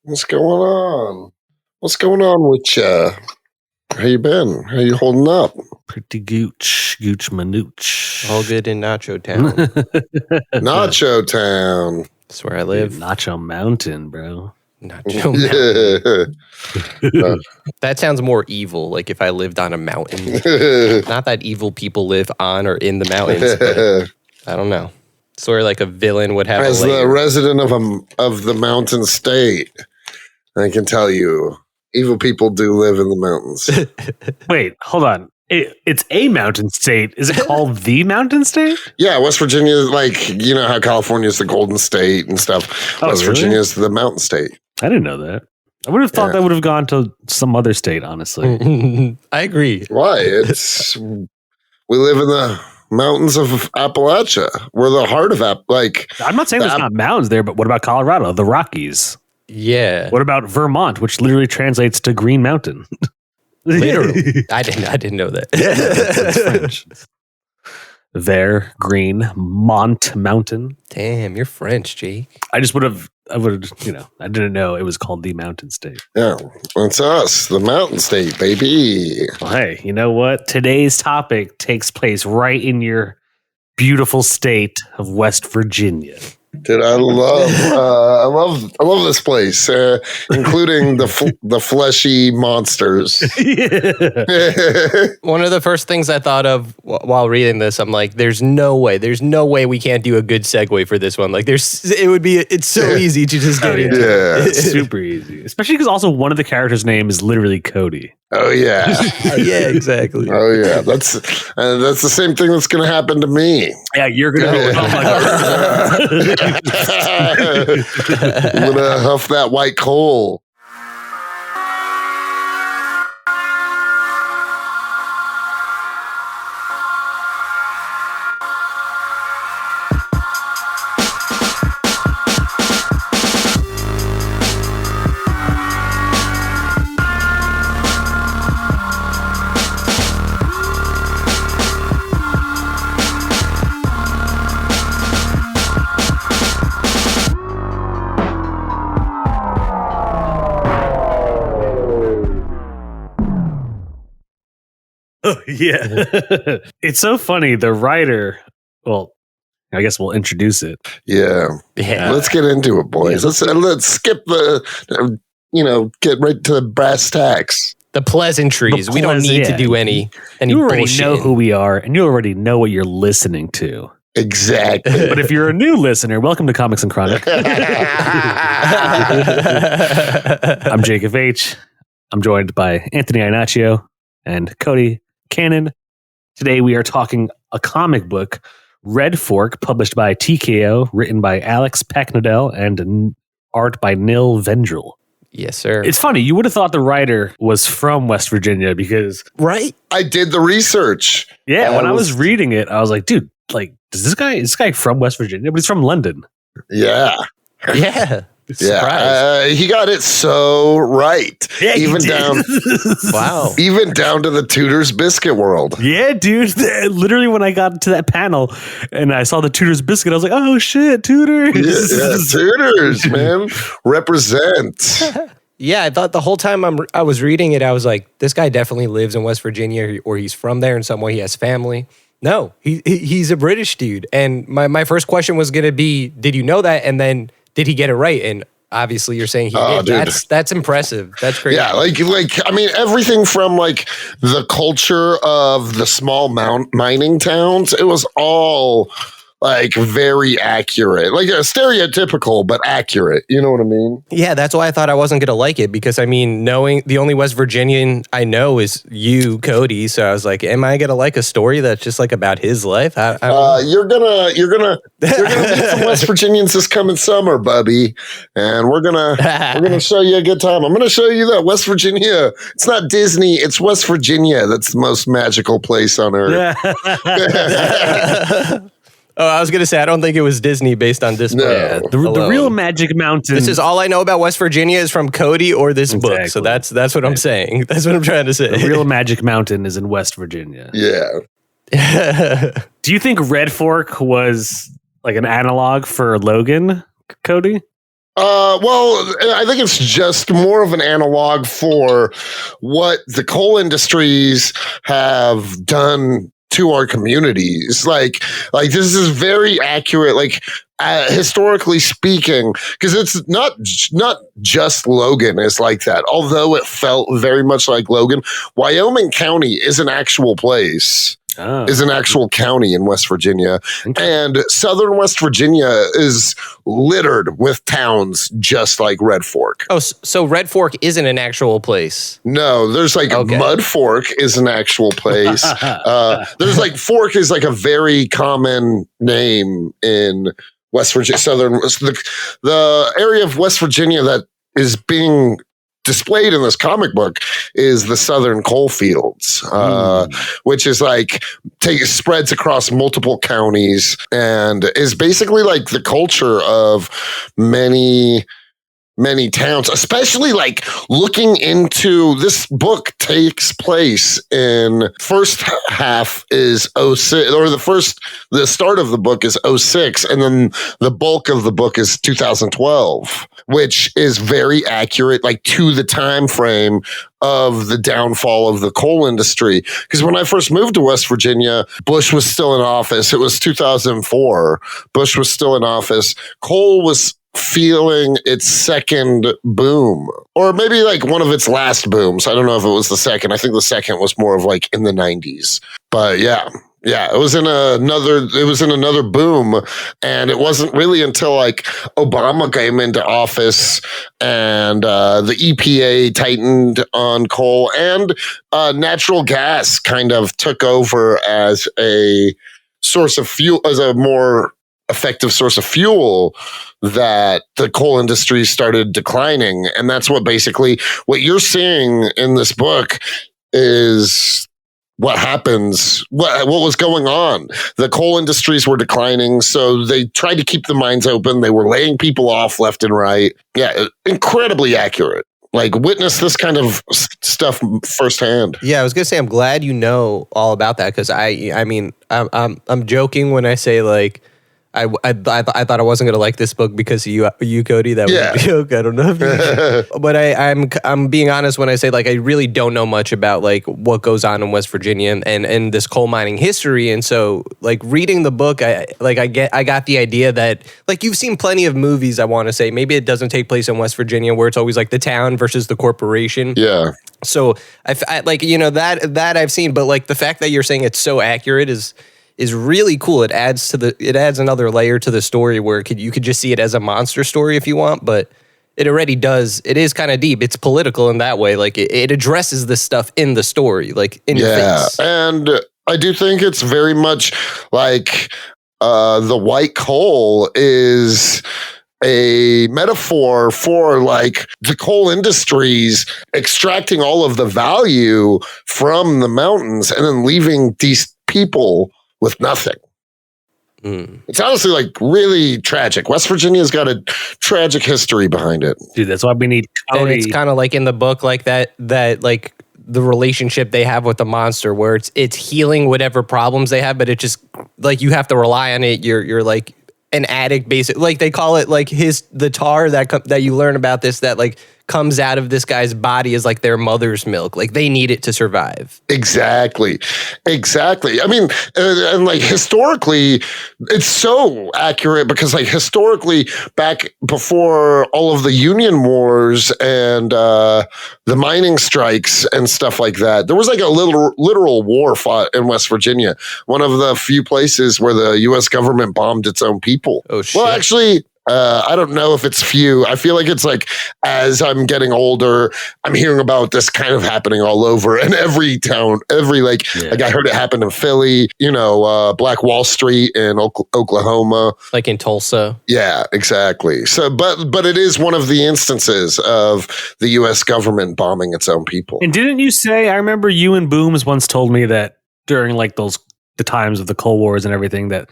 What's going on? What's going on with you? How you been? How you holding up? Pretty gooch manooch. All good in Nacho Town. Nacho Town. That's where I live. Dude, Nacho Mountain, bro. Nacho Mountain. Yeah. That sounds more evil, like if I lived on a mountain. Not that evil people live on or in the mountains, but I don't know. It's where like a villain would have As a lair. the resident of the mountain state, I can tell you, evil people do live in the mountains. Wait, hold on. It's a mountain state. Is it called the mountain state? Yeah, West Virginia is like, you know how California is the golden state and stuff. Oh, West really? Virginia is the mountain state. I didn't know that. I would have thought that would have gone to some other state, honestly. I agree. Why? We live in the mountains of Appalachia. We're the heart of I'm not saying there's not mountains there, but what about Colorado, the Rockies? Yeah. What about Vermont, which literally translates to Green Mountain? Literally. I didn't know that. Yeah, that's French. There, Green, Mont Mountain. Damn, you're French, Jake. I didn't know it was called the mountain state. Yeah, it's us, the mountain state, baby. Well, hey, you know what? Today's topic takes place right in your beautiful state of West Virginia. Dude, I love this place, including the fleshy monsters. One of the first things I thought of while reading this, I'm like, there's no way we can't do a good segue for this one. Like, it's so easy to just get into. Yeah, It's super easy, especially because also one of the characters' name is literally Cody. Oh yeah, yeah, exactly. Oh yeah, that's the same thing that's going to happen to me. Yeah, you're gonna. I'm gonna huff that white coal. Oh, yeah. It's so funny. The writer, well, I guess we'll introduce it. Yeah. Let's get into it, boys. Yeah. Let's skip the, get right to the brass tacks. The pleasantries. We don't need to do any You already bullshit. know who we are, and you already know what you're listening to. Exactly. But if you're a new listener, welcome to Comics and Chronic. I'm Jacob H. I'm joined by Anthony Iannaccio and Cody Cannon. Today we are talking a comic book, Redfork, published by TKO, written by Alex Paknadel and art by Nil Vendrell. Yes, sir. It's funny, you would have thought the writer was from West Virginia because... Right? I did the research. Yeah, when I was reading it, I was like, dude, like, is this guy from West Virginia? But he's from London. Yeah. Yeah. Yeah, he got it so right. Yeah, even down, wow, even down to the Tudor's Biscuit world. Yeah, dude. Literally, when I got to that panel and I saw the Tudor's Biscuit, I was like, "Oh shit, Tudors!" Yeah, Tudors, man, represent. Yeah, I thought the whole time I was reading it, I was like, this guy definitely lives in West Virginia, or he's from there in some way. He has family. No, he's a British dude. And my first question was gonna be, did you know that? And then, did he get it right? And obviously you're saying he did. Dude. That's impressive. That's crazy. Yeah, like I mean, everything from like the culture of the small mining towns, it was all like very accurate, like stereotypical but accurate. You know what I mean? Yeah, that's why I thought I wasn't gonna like it, because I mean, knowing the only West Virginian I know is you, Cody. So I was like, am I gonna like a story that's just like about his life? I don't know. You're gonna meet some West Virginians this coming summer, Bubby, and we're gonna show you a good time. I'm gonna show you that West Virginia. It's not Disney. It's West Virginia. That's the most magical place on earth. Oh, I was going to say, I don't think it was Disney based on this book. Yeah, the real Magic Mountain. This is all I know about West Virginia is from Cody or this book. So that's what I'm saying. That's what I'm trying to say. The real Magic Mountain is in West Virginia. Yeah. Do you think Redfork was like an analog for Logan, Cody? Well, I think it's just more of an analog for what the coal industries have done to our communities. Like this is very accurate. Like historically speaking, because it's not just Logan is like that. Although it felt very much like Logan, Wyoming County is an actual place. Is an actual county in West Virginia. And southern West Virginia is littered with towns just like Redfork. Oh, so Redfork isn't an actual place? No, there's like Mud Fork is an actual place. There's like Fork is like a very common name in West Virginia, the area of West Virginia that is being displayed in this comic book is the southern coal fields, which is like spreads across multiple counties and is basically like the culture of many towns, especially like looking into this book takes place in first half is 06, or the start of the book is 06, and then the bulk of the book is 2012, which is very accurate, like to the time frame of the downfall of the coal industry. Because when I first moved to West Virginia, Bush was still in office. It was 2004. Bush was still in office. Coal was feeling its second boom, or maybe like one of its last booms. I don't know if it was the second. I think the second was more of like in the 90s. But yeah, it was in another boom, and it wasn't really until like Obama came into office and the EPA tightened on coal and natural gas kind of took over as a source of fuel, as a more effective source of fuel, that the coal industry started declining. And that's what you're seeing in this book is what happens, what was going on. The coal industries were declining, so they tried to keep the mines open. They were laying people off left and right. Yeah, incredibly accurate. Like, witness this kind of stuff firsthand. Yeah, I was gonna say, I'm glad you know all about that, because I mean, I'm joking when I say like, I thought I wasn't gonna like this book because of you Cody. That was a joke. I don't know if you but I'm being honest when I say like I really don't know much about like what goes on in West Virginia and this coal mining history. And so like reading the book, I got the idea that like you've seen plenty of movies, I want to say. Maybe it doesn't take place in West Virginia where it's always like the town versus the corporation. Yeah. So I like, you know, that I've seen, but like the fact that you're saying it's so accurate is really cool. It adds another layer to the story where you could just see it as a monster story if you want, but it already does. It is kind of deep. It's political in that way. Like it addresses this stuff in the story, like in your face. And I do think it's very much like the white coal is a metaphor for like the coal industries extracting all of the value from the mountains and then leaving these people with nothing. It's honestly like really tragic. West Virginia's got a tragic history behind it. Dude, that's why we need Cody. And it's kind of like in the book, like that like the relationship they have with the monster, where it's healing whatever problems they have, but it just like you have to rely on it. You're like an addict, basic. Like they call it like the tar that you learn about this that like comes out of this guy's body is like their mother's milk. Like they need it to survive. Exactly. I mean, and like historically, it's so accurate because like historically back before all of the union wars and the mining strikes and stuff like that, there was like a literal war fought in West Virginia. One of the few places where the U.S. government bombed its own people. Oh, shit. Well, actually, I don't know if it's few. I feel like it's like as I'm getting older, I'm hearing about this kind of happening all over in every town, like I heard it happen in Philly, you know, Black Wall Street in Oklahoma, like in Tulsa. Yeah, exactly. So, but it is one of the instances of the U.S. government bombing its own people. And didn't you say? I remember you and Booms once told me that during like the times of the Cold Wars and everything that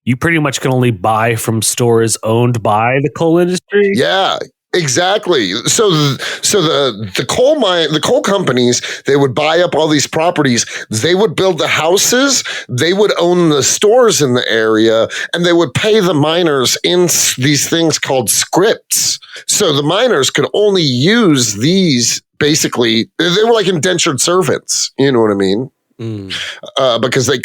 you pretty much can only buy from stores owned by the coal industry. Yeah. Exactly. So the coal companies, they would buy up all these properties. They would build the houses. They would own the stores in the area, and they would pay the miners in these things called scripts. So the miners could only use these. Basically, they were like indentured servants. You know what I mean? Because they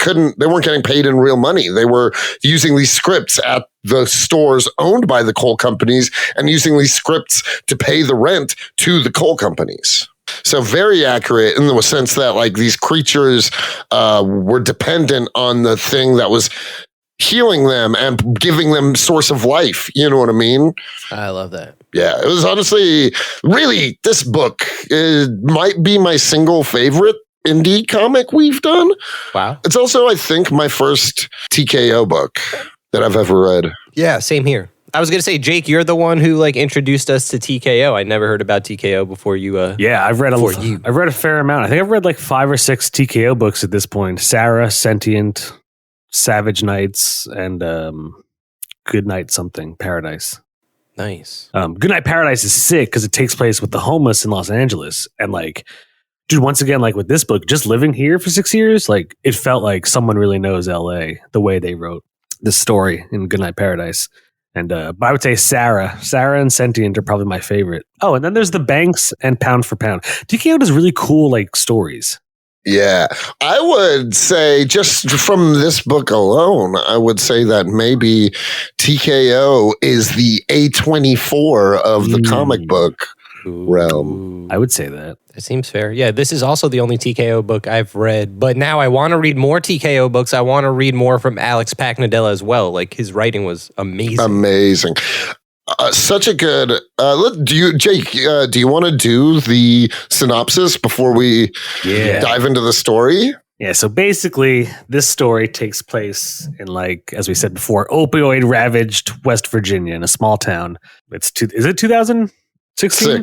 weren't getting paid in real money. They were using these scripts at the stores owned by the coal companies and using these scripts to pay the rent to the coal companies. So very accurate in the sense that like these creatures were dependent on the thing that was healing them and giving them source of life. You know what I mean? I love that. Yeah, it was honestly, really, this book might be my single favorite indie comic we've done. Wow. It's also, I think, my first TKO book that I've ever read. Yeah, same here. I was going to say, Jake, you're the one who like introduced us to TKO. I never heard about TKO before you. Yeah, I've read a fair amount. I think I've read like 5 or 6 TKO books at this point. Sarah, Sentient, Savage Knights, and Good Night something, Paradise. Nice. Good Night Paradise is sick because it takes place with the homeless in Los Angeles. And like, dude, once again, like with this book, just living here for 6 years, like it felt like someone really knows LA the way they wrote this story in Good Night Paradise. And but I would say Sarah and Sentient are probably my favorite. Oh, and then there's the Banks and Pound for Pound. TKO does really cool like stories. Yeah, I would say just from this book alone, I would say that maybe TKO is the A24 of the comic book realm. I would say that. It seems fair. Yeah, this is also the only TKO book I've read, but now I want to read more TKO books. I want to read more from Alex Paknadel as well. Like his writing was amazing. Amazing. Such a good. Jake? Do you want to do the synopsis before we dive into the story? Yeah. So basically, this story takes place in, like as we said before, opioid ravaged West Virginia in a small town. Is it 2016?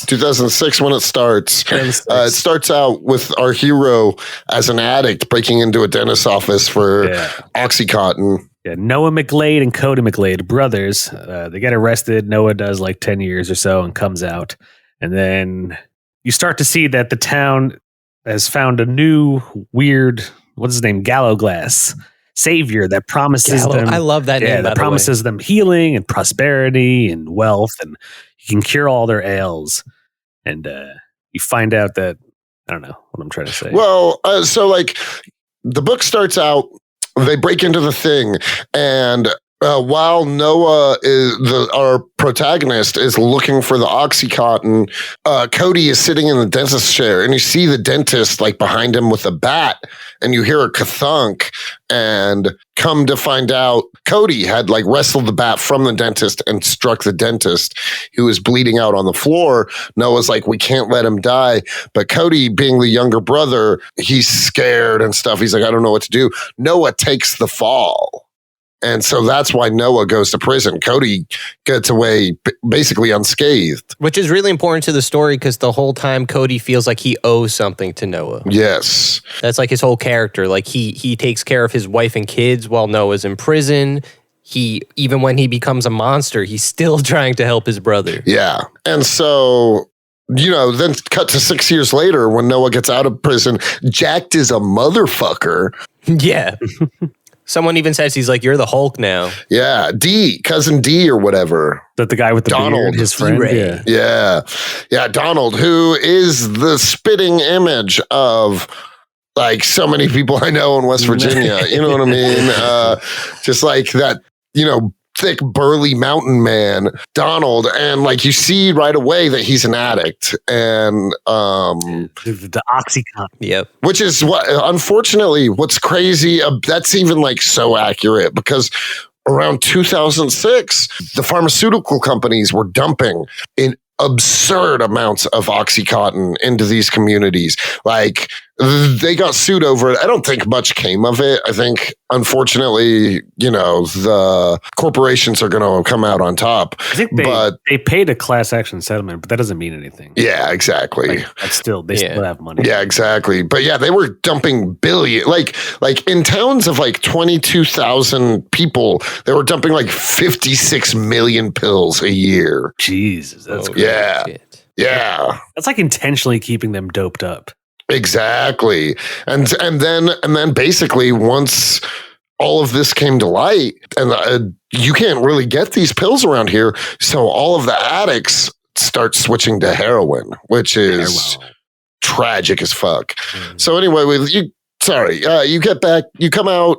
2006 when it starts. It starts out with our hero as an addict breaking into a dentist's office for Oxycontin. Yeah, Noah McGlade and Cody McGlade, brothers. They get arrested. Noah does like 10 years or so and comes out. And then you start to see that the town has found a new weird, what's his name? Gallowglass savior that promises them. I love that name. That promises them healing and prosperity and wealth, and he can cure all their ails. And you find out that, I don't know what I'm trying to say. Well, so like the book starts out, they break into the thing, and while Noah our protagonist is looking for the Oxycontin, Cody is sitting in the dentist's chair, and you see the dentist like behind him with a bat, and you hear a ka-thunk, and come to find out Cody had like wrestled the bat from the dentist and struck the dentist, who was bleeding out on the floor. Noah's like, we can't let him die. But Cody, being the younger brother, he's scared and stuff. He's like, I don't know what to do. Noah takes the fall. And so that's why Noah goes to prison. Cody gets away basically unscathed. Which is really important to the story because the whole time Cody feels like he owes something to Noah. Yes. That's like his whole character. Like he takes care of his wife and kids while Noah's in prison. Even when he becomes a monster, he's still trying to help his brother. Yeah. And so, then cut to 6 years later when Noah gets out of prison, jacked as a motherfucker. Yeah. Someone even says he's like, you're the Hulk now. Yeah, cousin D or whatever. That the guy with the Donald, beard, his friend. Yeah, Donald, who is the spitting image of like so many people I know in West Virginia. You know what I mean? Just like that, thick, burly mountain man, Donald, and like you see right away that he's an addict, and the Oxycontin. Yep. Which is unfortunately, what's crazy. That's even like so accurate because around 2006, the pharmaceutical companies were dumping in absurd amounts of Oxycontin into these communities. Like they got sued over it. I don't think much came of it. I think, unfortunately, the corporations are going to come out on top. I think they paid a class action settlement, but that doesn't mean anything. Yeah, exactly. They still have money. Yeah, exactly. But yeah, they were dumping billion, like in towns of like 22,000 people, they were dumping like 56 million pills a year. Jesus, that's crazy. Yeah. Shit. Yeah. That's like intentionally keeping them doped up. Exactly. And then basically once all of this came to light, and you can't really get these pills around here, so all of the addicts start switching to heroin, which is tragic as fuck. So anyway, you get back, you come out,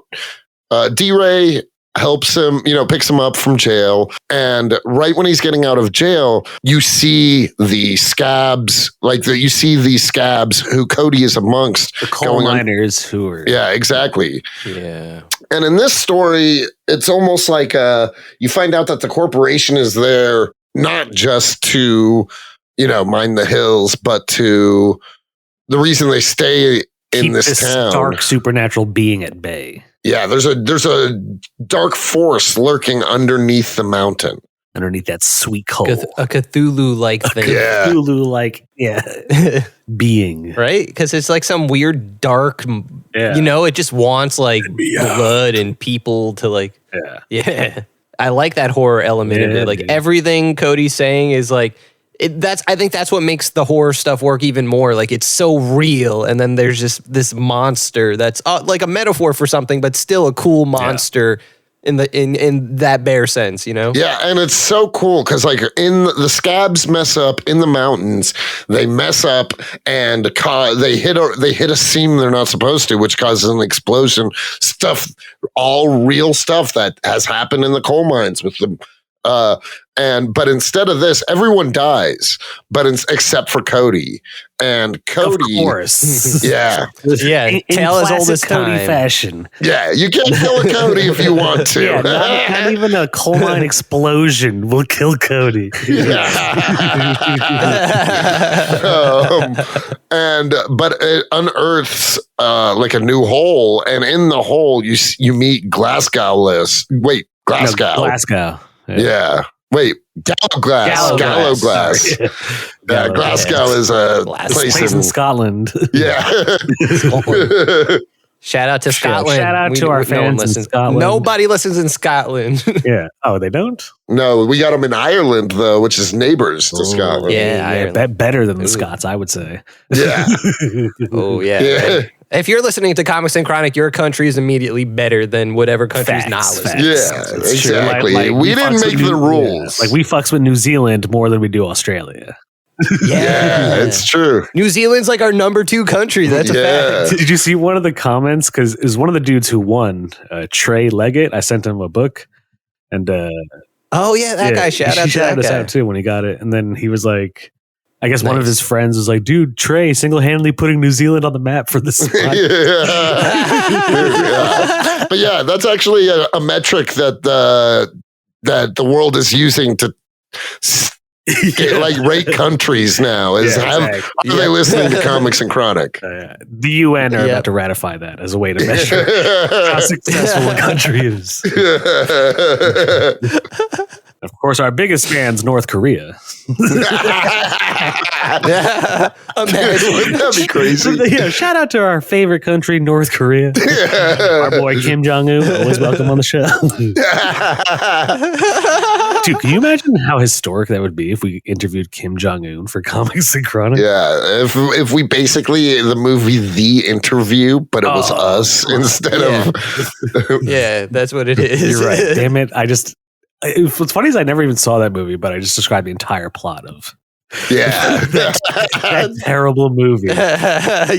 D-Ray helps him, picks him up from jail. And right when he's getting out of jail, you see the scabs, you see these scabs who Cody is amongst. The coal miners who are. Yeah, exactly. Yeah. And in this story, it's almost like you find out that the corporation is there not just to, mine the hills, but to the reason they stay in this town. Dark supernatural being at bay. Yeah, there's a dark force lurking underneath the mountain. Underneath that sweet coal. A Cthulhu-like thing. Yeah. Cthulhu-like, being. Right? Because it's like some weird dark, it just wants blood and people to Yeah. I like that horror element of it. Like everything Cody's saying is like, I think that's what makes the horror stuff work even more. Like it's so real, and then there's just this monster that's like a metaphor for something, but still a cool monster in that bare sense, Yeah, and it's so cool because in the scabs mess up in the mountains, they mess up and they hit a seam they're not supposed to, which causes an explosion. All real stuff that has happened in the coal mines with them. But instead of this, everyone dies, except for Cody. And Cody, of course, yeah, in tale as old as Cody fashion. Yeah, you can't kill a Cody if you want to. Yeah, not even a coal mine explosion will kill Cody. But it unearths a new hole, and in the hole you meet Glasgow. Glasgow. Yeah. Wait, Gallowglass. Yeah, Glasgow is a place in Scotland. Yeah. Shout out to Scotland. Shout out to our fans in Scotland. Nobody listens in Scotland. Yeah. Oh, they don't? No, we got them in Ireland, though, which is neighbors to Scotland. Yeah, better than the Scots, I would say. Yeah. Oh, yeah. Right. If you're listening to Comics and Chronic, your country is immediately better than whatever country's not listening. Yeah, exactly. We didn't make the rules. We fucks with New Zealand more than we do Australia. Yeah, it's true. New Zealand's our number 2 country. That's a fact. Did you see one of the comments? Because it was one of the dudes who won, Trey Leggett. I sent him a book. And oh, yeah, that guy. Shout out to that guy. Us out too when he got it. And then he was like, I guess one of his friends was like, dude, Trey single-handedly putting New Zealand on the map for this. Yeah. But yeah, that's actually a metric that the world is using to rate countries now. Are they listening to Comics and Chronic? The UN are about to ratify that as a way to measure how successful a country is. Of course, our biggest fan's North Korea. That'd be crazy. Shout out to our favorite country, North Korea. Our boy Kim Jong-un, always welcome on the show. Dude, can you imagine how historic that would be if we interviewed Kim Jong-un for Comics and Chronic? Yeah, if we basically the movie The Interview, but it was us instead of. Yeah, that's what it is. You're right. Damn it! What's funny is I never even saw that movie, but I just described the entire plot of that terrible movie.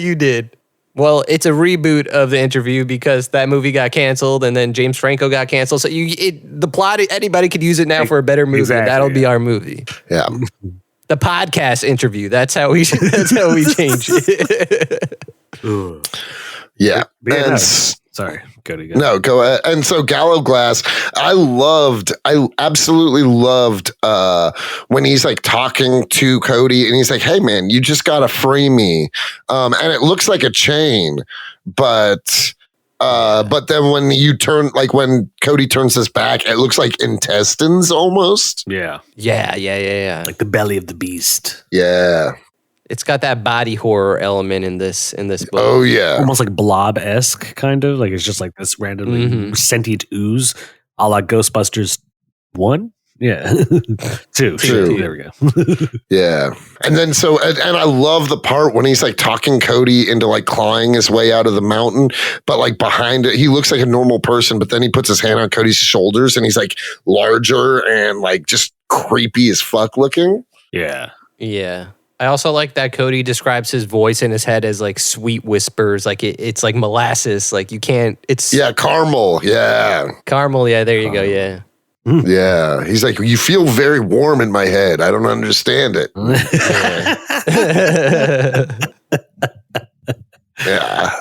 You did. Well, it's a reboot of The Interview because that movie got canceled and then James Franco got canceled. So the plot, anybody could use it now for a better movie. Exactly, that'll be our movie. Yeah. The podcast interview. That's how we change it. Yeah. So Sorry, Cody. No, go ahead. And so Gallo Glass, I absolutely loved when he's like talking to Cody and he's like, hey man, you just gotta free me. And it looks like a chain, but then when you turn, like when Cody turns his back, it looks like intestines almost. Yeah. Yeah. Like the belly of the beast. Yeah. It's got that body horror element in this book. Oh yeah. Almost like Blob-esque, kind of. Like it's just like this randomly sentient ooze a la Ghostbusters 1? Yeah. 2. There we go. Yeah. And then and I love the part when he's like talking Cody into like clawing his way out of the mountain, but like behind it, he looks like a normal person, but then he puts his hand on Cody's shoulders and he's like larger and like just creepy as fuck looking. Yeah. Yeah. I also like that Cody describes his voice in his head as like sweet whispers, like it's like molasses, like you can't. It's caramel, caramel. Yeah, there you go. Yeah, yeah. He's like, you feel very warm in my head. I don't understand it. Yeah.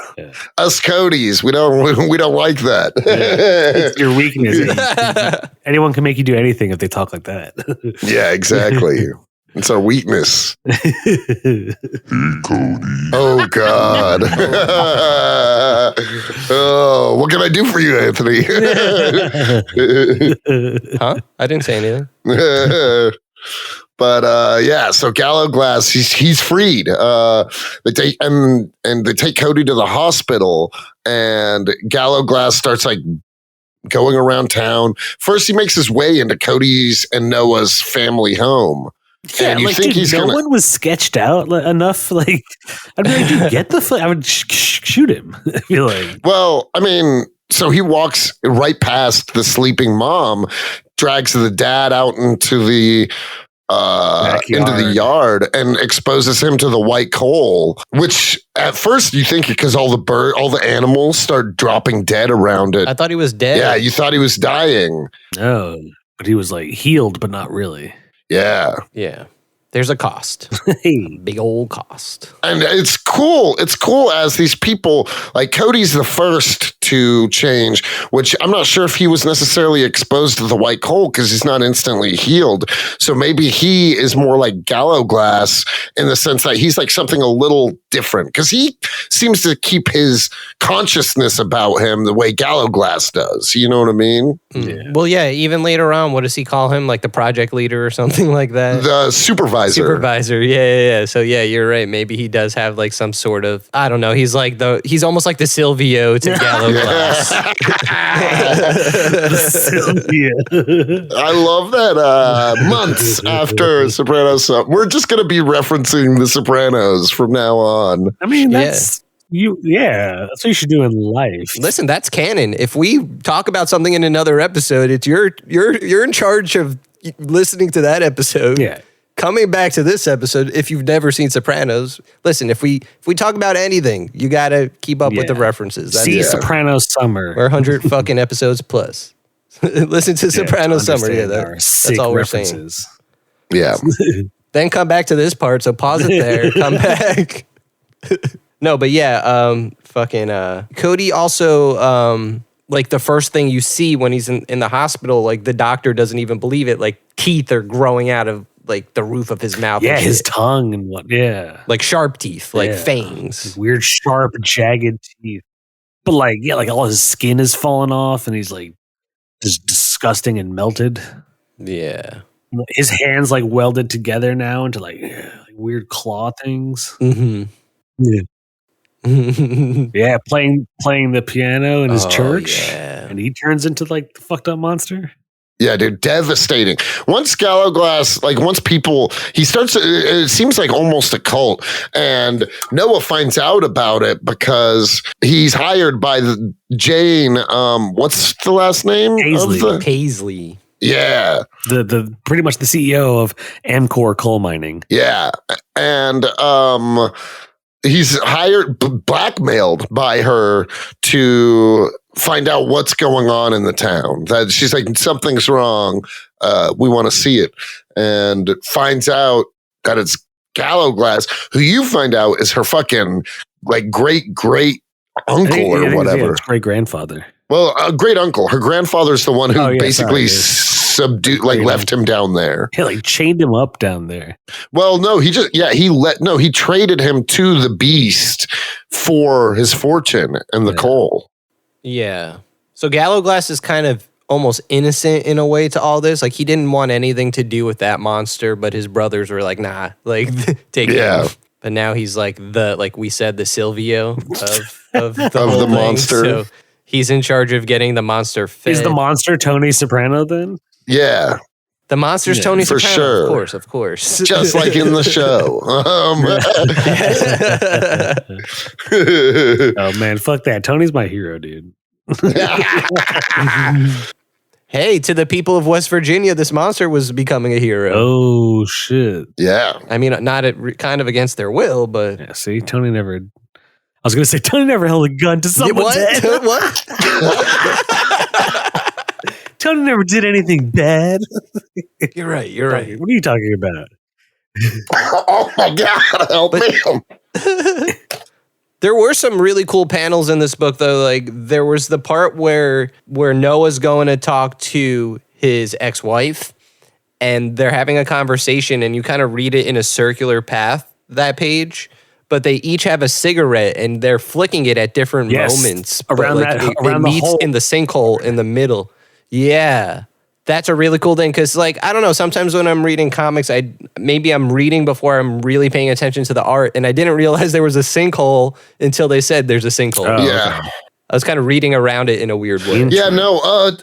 Us Codys, we don't like that. It's your weakness. Anyone can make you do anything if they talk like that. Yeah, exactly. It's our weakness. Hey, Cody. Oh, God. Oh, what can I do for you, Anthony? Huh? I didn't say anything. But so Gallo Glass, he's freed. They take Cody to the hospital, and Gallo Glass starts like going around town. First, he makes his way into Cody's and Noah's family home. Yeah, and you like, think dude, one was sketched out enough. Like, I'd be like, dude, get the fuck. I would shoot him. I feel like. Well, I mean, so he walks right past the sleeping mom, drags the dad out into the yard and exposes him to the white coal, which at first you think because all the animals start dropping dead around it. I thought he was dead. Yeah, you thought he was dying. No, but he was like healed, but not really. Yeah. Yeah. There's a cost. Big old cost. And it's cool. It's cool as these people, like Cody's the first to change, which I'm not sure if he was necessarily exposed to the white coal because he's not instantly healed. So maybe he is more like Gallo Glass in the sense that he's like something a little different because he seems to keep his consciousness about him the way Gallo Glass does. You know what I mean? Yeah. Well, yeah. Even later on, what does he call him? Like the project leader or something like that? The supervisor. Yeah. So yeah, you're right. Maybe he does have like some sort of, I don't know. He's almost like the Silvio to Gallo Glass. Silvio. I love that. Months after Sopranos, we're just going to be referencing the Sopranos from now on. I mean, that's that's what you should do in life. Listen, that's canon. If we talk about something in another episode, it's you're in charge of listening to that episode. Yeah. Coming back to this episode, if you've never seen Sopranos, listen, if we talk about anything, you got to keep up with the references. See Sopranos Summer. We're 100 fucking episodes plus. Listen to Sopranos Summer. Yeah, that's all we're saying. Yeah. Then come back to this part. So pause it there. Come back. No, but Cody also, like the first thing you see when he's in the hospital, like the doctor doesn't even believe it. Like teeth are growing out of like the roof of his mouth. Yeah, his tongue and what? Yeah, like sharp teeth, like fangs, weird, sharp, jagged teeth. But like all his skin is falling off, and he's like just disgusting and melted. Yeah, his hands like welded together now into like weird claw things. Mm-hmm. Yeah, playing the piano in his church, and he turns into like the fucked up monster. Yeah, dude, devastating. Once Gallo Glass, like once people, he starts, it seems like almost a cult. And Noah finds out about it because he's hired by Jane. What's the last name? Paisley. Yeah. The pretty much the CEO of Amcor Coal Mining. Yeah. And he's blackmailed by her to find out what's going on in the town. That she's like, something's wrong. We want to see it. And finds out that it's Gallo Glass, who you find out is her fucking like great uncle or whatever. Great grandfather. Well, great uncle. Her grandfather's the one who basically subdued, like left him down there. He like chained him up down there. Well, no, he traded him to the beast for his fortune and the coal. Yeah. So Gallowglass is kind of almost innocent in a way to all this. Like he didn't want anything to do with that monster, but his brothers were like, nah, like take him. But now he's like we said, the Silvio of the monster. So he's in charge of getting the monster fed. Is the monster Tony Soprano then? Yeah. The monster's Tony for Soprano, sure. Of course. Just like in the show. Oh man, fuck that. Tony's my hero, dude. Hey, to the people of West Virginia, this monster was becoming a hero. Oh shit. Yeah. I mean, not kind of against their will, but Yeah, see, Tony never. I was gonna say Tony never held a gun to someone's head. What? Tony never did anything bad. You're right. What are you talking about? Oh my God, help me. There were some really cool panels in this book, though. Like there was the part where Noah's going to talk to his ex-wife, and they're having a conversation, and you kind of read it in a circular path, that page. But they each have a cigarette, and they're flicking it at different moments. Around it meets hole. in the sinkhole in the middle. Yeah. That's a really cool thing because, like, I don't know, sometimes when I'm reading comics, maybe I'm reading before I'm really paying attention to the art, and I didn't realize there was a sinkhole until they said there's a sinkhole. Oh, yeah. okay. I was kind of reading around it in a weird way. Yeah, no,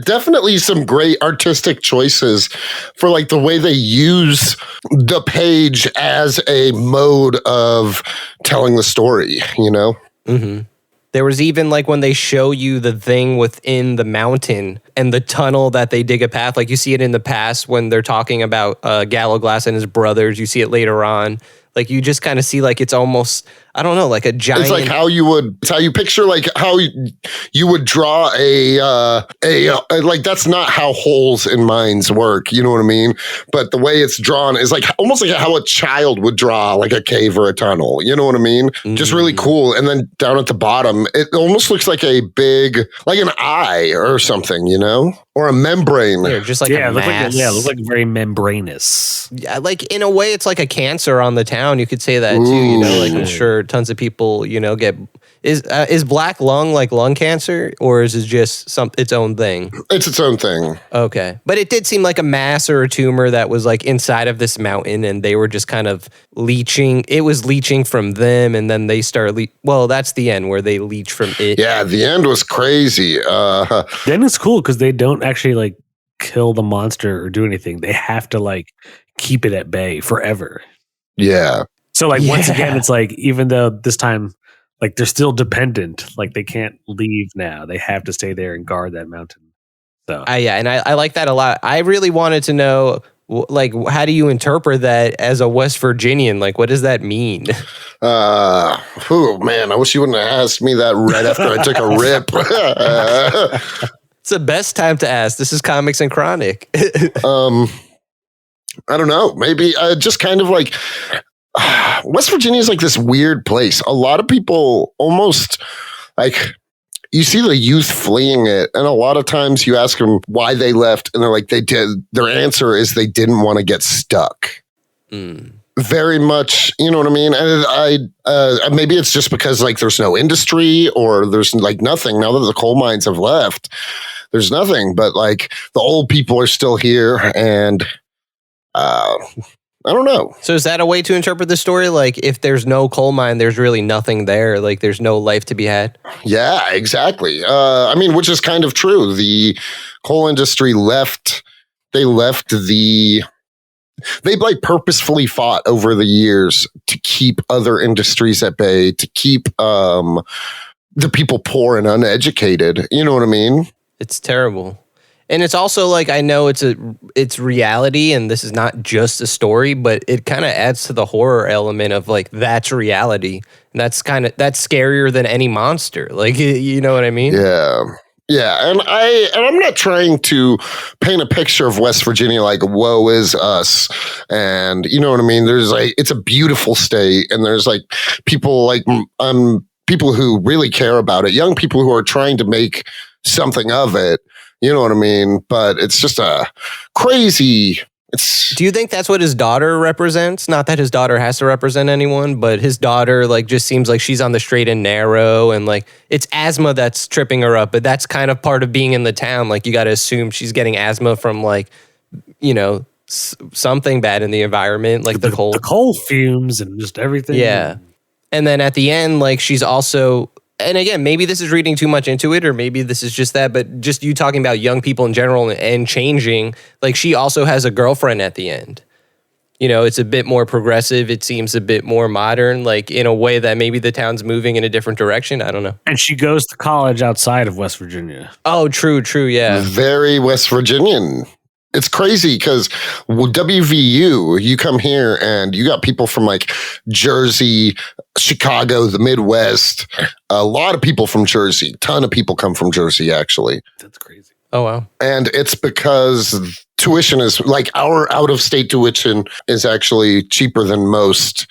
definitely some great artistic choices for like the way they use the page as a mode of telling the story, you know? Mm-hmm. There was even like when they show you the thing within the mountain and the tunnel that they dig a path, like you see it in the past when they're talking about Gallowglass and his brothers. You see it later on. Like you just kind of see like it's almost, I don't know, like a giant. It's like how you picture like how you would draw a like that's not how holes in mines work. You know what I mean? But the way it's drawn is like almost like how a child would draw like a cave or a tunnel. You know what I mean? Just really cool. And then down at the bottom, it almost looks like a big, like an eye or something, you know? Or a membrane. Yeah, just like yeah, a it mass. looks like very membranous. Yeah, like in a way, it's like a cancer on the town. You could say that too. You know, like I'm sure tons of people, you know, get is black lung like lung cancer, or is it just its own thing? It's its own thing. Okay, but it did seem like a mass or a tumor that was like inside of this mountain, and they were just kind of leeching. It was leeching from them, and then they started. Well, that's the end where they leech from it. Yeah, the end was crazy. Then it's cool because they don't actually like kill the monster or do anything. They have to like keep it at bay forever. Yeah. So like once again, it's like even though this time like they're still dependent, like they can't leave now. They have to stay there and guard that mountain. So Yeah, and I like that a lot. I really wanted to know, like, how do you interpret that as a West Virginian? Like, what does that mean? Oh man, I wish you wouldn't have asked me that right after I took a rip. It's the best time to ask. This is Comics and Chronic. I don't know. Maybe just kind of like West Virginia is like this weird place. A lot of people almost like you see the youth fleeing it, and a lot of times you ask them why they left, and they're like, they did. Their answer is they didn't want to get stuck. Very much, you know what I mean? And I maybe it's just because like there's no industry or there's like nothing. Now that the coal mines have left, there's nothing. But like the old people are still here, and I don't know. So is that a way to interpret the story? Like, if there's no coal mine, there's really nothing there. Like, there's no life to be had. Yeah, exactly. I mean, which is kind of true. The coal industry left. They like purposefully fought over the years to keep other industries at bay, to keep the people poor and uneducated. You know what I mean? It's terrible. And it's also like, I know it's reality, and this is not just a story, but it kind of adds to the horror element of like, that's reality. And that's scarier than any monster. Like, you know what I mean? Yeah. Yeah, and I'm not trying to paint a picture of West Virginia like woe is us, and you know what I mean. There's like it's a beautiful state, and there's like people like people who really care about it, young people who are trying to make something of it. You know what I mean? But it's just a crazy. Do you think that's what his daughter represents? Not that his daughter has to represent anyone, but his daughter like just seems like she's on the straight and narrow, and like it's asthma that's tripping her up. But that's kind of part of being in the town. Like you got to assume she's getting asthma from like, you know, something bad in the environment, like the coal fumes and just everything. Yeah. And then at the end, like she's also, and again, maybe this is reading too much into it, or maybe this is just that, but just you talking about young people in general and changing, like she also has a girlfriend at the end. You know, it's a bit more progressive. It seems a bit more modern, like in a way that maybe the town's moving in a different direction. I don't know. And she goes to college outside of West Virginia. Oh, true, yeah. Very West Virginian. It's crazy because WVU, you come here and you got people from like Jersey, Chicago, the Midwest. A lot of people from Jersey. Ton of people come from Jersey, actually. That's crazy. Oh, wow. And it's because tuition is like our out-of-state tuition is actually cheaper than most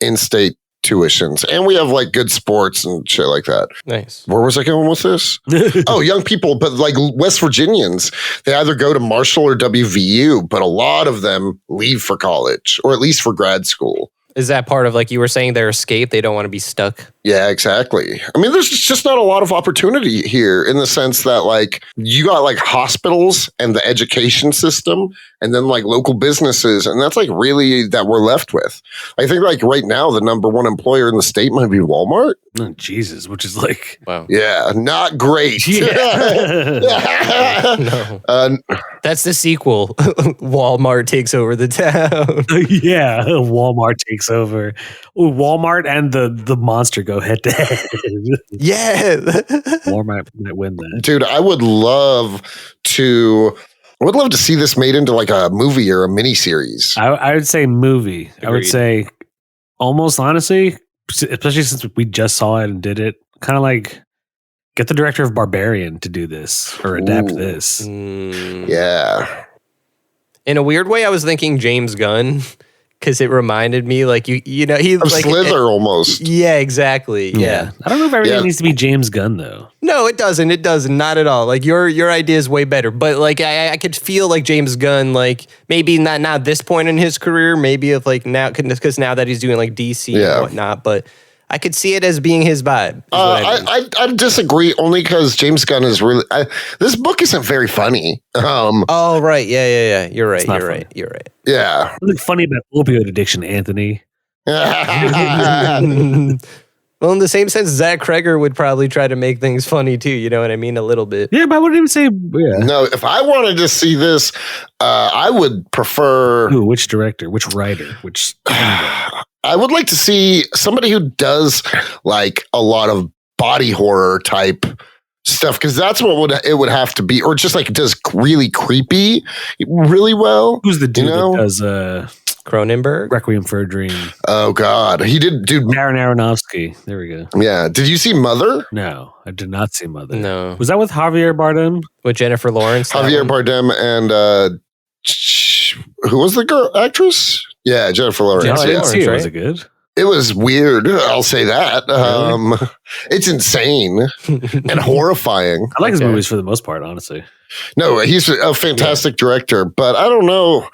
in-state tuitions. And we have like good sports and shit like that. Nice. Where was I going with this? Oh, young people, but like West Virginians, they either go to Marshall or WVU, but a lot of them leave for college or at least for grad school. Is that part of like you were saying their escape? They don't want to be stuck. Yeah, exactly. I mean, there's just not a lot of opportunity here in the sense that like you got like hospitals and the education system and then like local businesses. And that's like really that we're left with. I think like right now, the number one employer in the state might be Walmart. Oh, Jesus, which is like, wow. Yeah, not great. Yeah. No. That's the sequel. Walmart takes over the town. Yeah, Walmart takes over. Ooh, Walmart and the monster go head to head. Yeah. Walmart might win that. Dude, I would love to see this made into like a movie or a miniseries. I would say movie. Agreed. I would say almost honestly, especially since we just saw it and did it, kind of like get the director of Barbarian to do this or adapt this. Yeah. In a weird way, I was thinking James Gunn because it reminded me like you know he Of like Slither almost. Yeah, exactly. Yeah. I don't know if everything needs to be James Gunn though. No, it doesn't. It doesn't. Not at all. Like your idea is way better. But like I could feel like James Gunn, like maybe not this point in his career, maybe if like now because now that he's doing like DC and whatnot, but I could see it as being his vibe. I disagree only because James Gunn is really. This book isn't very funny. Oh right, yeah. You're right. You're right. Yeah. Something funny about opioid addiction, Anthony. Well, in the same sense, Zach Kreger would probably try to make things funny too. You know what I mean? A little bit. Yeah, but I wouldn't even say. Yeah. No, if I wanted to see this, I would prefer. Ooh, which director? Which writer? Which. I would like to see somebody who does like a lot of body horror type stuff because that's what it would have to be, or just like does really creepy really well. Who's the dude that does Cronenberg? Requiem for a Dream? Oh God, he did. Dude, Darren Aronofsky. There we go. Yeah. Did you see Mother? No, I did not see Mother. No. Was that with Javier Bardem? With Jennifer Lawrence? Javier Bardem and who was the girl actress? Yeah, Jennifer Lawrence. I didn't see it. Right? Was it good? It was weird. I'll say that. Really? It's insane and horrifying. I like his movies for the most part, honestly. No, he's a fantastic director, but I don't know.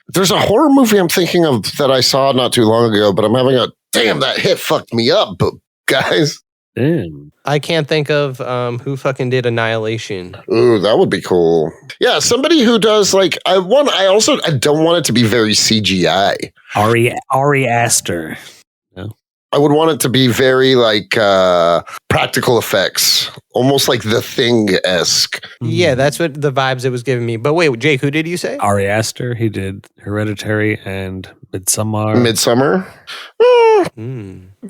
There's a horror movie I'm thinking of that I saw not too long ago, but I'm having that hit fucked me up, guys. Damn. I can't think of who fucking did Annihilation. Ooh, that would be cool. Yeah, somebody who does like I don't want it to be very CGI. Ari Aster. No. I would want it to be very like practical effects, almost like The Thing-esque. Yeah, that's what the vibes it was giving me. But wait, Jake, who did you say? Ari Aster. He did Hereditary and Midsommar.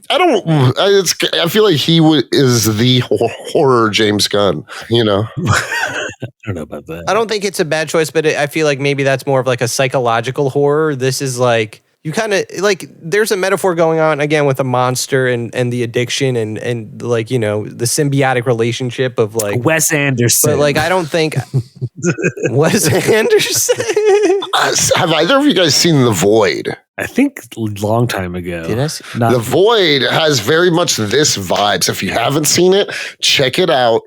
I feel like he is the horror James Gunn, you know? I don't know about that. I don't think it's a bad choice, but I feel like maybe that's more of like a psychological horror. This is like, you kind of like there's a metaphor going on again with a monster and the addiction and like, you know, the symbiotic relationship of like Wes Anderson. But like I don't think Wes Anderson. Have either of you guys seen The Void? I think a long time ago. Did I see? The Void has very much this vibes. If you haven't seen it, check it out.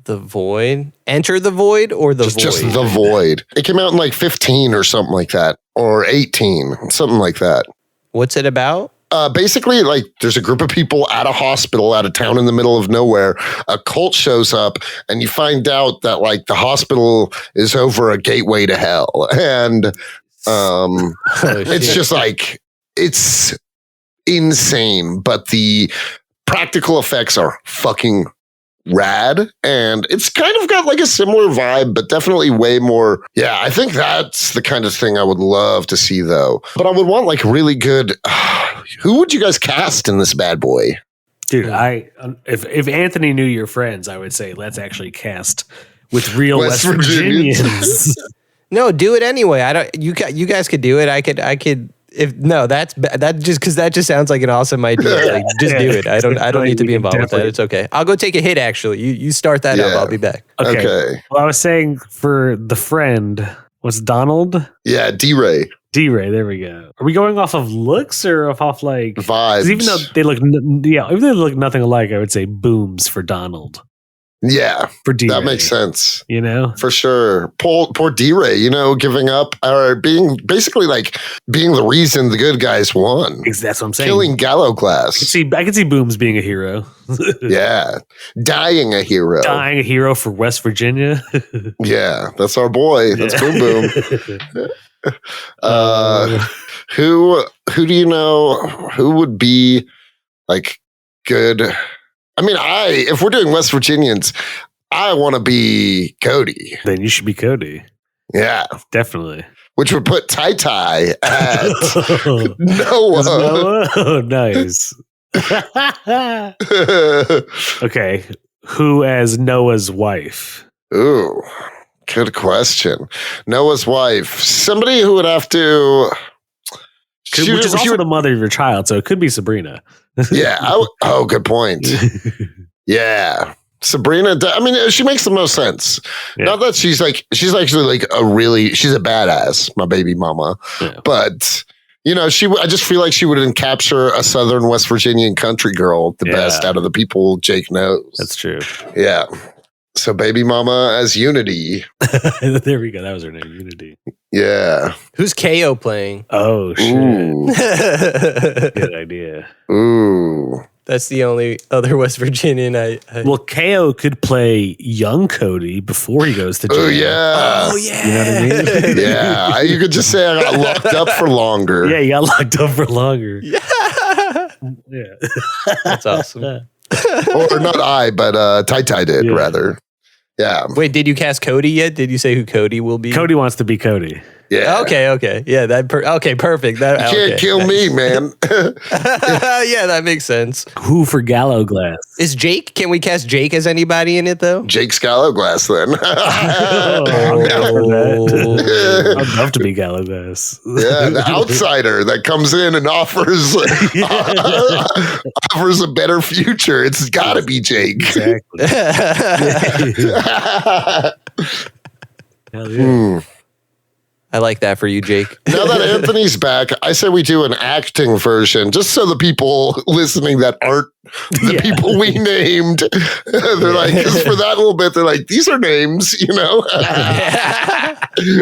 The Void? Enter the Void or the Void? Just The Void. It came out in like 15 or something like that, or 18, something like that. What's it about? Basically, like there's a group of people at a hospital at a town in the middle of nowhere. A cult shows up, and you find out that like the hospital is over a gateway to hell, and it's just like it's insane. But the practical effects are fucking rad, and it's kind of got like a similar vibe, but definitely way more. Yeah, I think that's the kind of thing I would love to see, though. But I would want like really good. Who would you guys cast in this bad boy? Dude, if Anthony knew your friends, I would say let's actually cast with real West Virginians. No, do it anyway. I don't. You guys could do it. I could. If no, that just because that just sounds like an awesome idea. Like, just do it. I don't need to be involved with that. It's okay. I'll go take a hit. Actually, you start that up. I'll be back. Okay. Well, I was saying for the friend, what's Donald? Yeah, D-Ray. D-Ray. There we go. Are we going off of looks or off like vibes? 'Cause even though they look, even though they look nothing alike, I would say booms for Donald. Yeah, for D-Ray. That makes sense. You know, for sure. Poor D-Ray, you know, giving up or being basically like being the reason the good guys won. That's what I'm saying. Killing Gallo Glass. I can see Booms being a hero. Yeah, dying a hero. Dying a hero for West Virginia. Yeah, that's our boy. That's Boom Boom. Who do you know? Who would be like good? I mean, if we're doing West Virginians, I want to be Cody. Then you should be Cody. Yeah. Definitely. Which would put Tai at Noah. Oh, nice. Okay. Who as Noah's wife? Ooh, good question. Noah's wife. Somebody who would have to... Which is also the mother of your child, so it could be Sabrina. Yeah. Oh, good point. Yeah. Sabrina, I mean, she makes the most sense. Yeah. Not that she's actually like she's a badass, my baby mama. Yeah. But, you know, I just feel like she would capture a Southern West Virginian country girl the best out of the people Jake knows. That's true. Yeah. So baby mama as Unity. There we go. That was her name, Unity. Yeah. Who's KO playing? Oh, shit. Good idea. Ooh. That's the only other West Virginian Well, KO could play young Cody before he goes to jail. Oh, yeah. Oh, yeah. You know what I mean? Yeah. You could just say I got locked up for longer. Yeah, you got locked up for longer. Yeah. That's awesome. Or not but Tai did, rather. Yeah. Wait, did you cast Cody yet? Did you say who Cody will be? Cody wants to be Cody. Yeah. Okay. Yeah, okay, perfect. You can't kill me, man. Yeah, that makes sense. Who for Gallo Glass? Is Jake? Can we cast Jake as anybody in it, though? Jake's Gallo Glass, then. I'm down for that. I'd love to be Gallo Glass. Yeah, the outsider that comes in and offers a better future. It's got to be Jake. Exactly. Hell yeah. I like that for you, Jake. Now that Anthony's back, I say we do an acting version, just so the people listening that aren't the people we named, they're like, 'cause for that little bit, they're like, these are names, you know?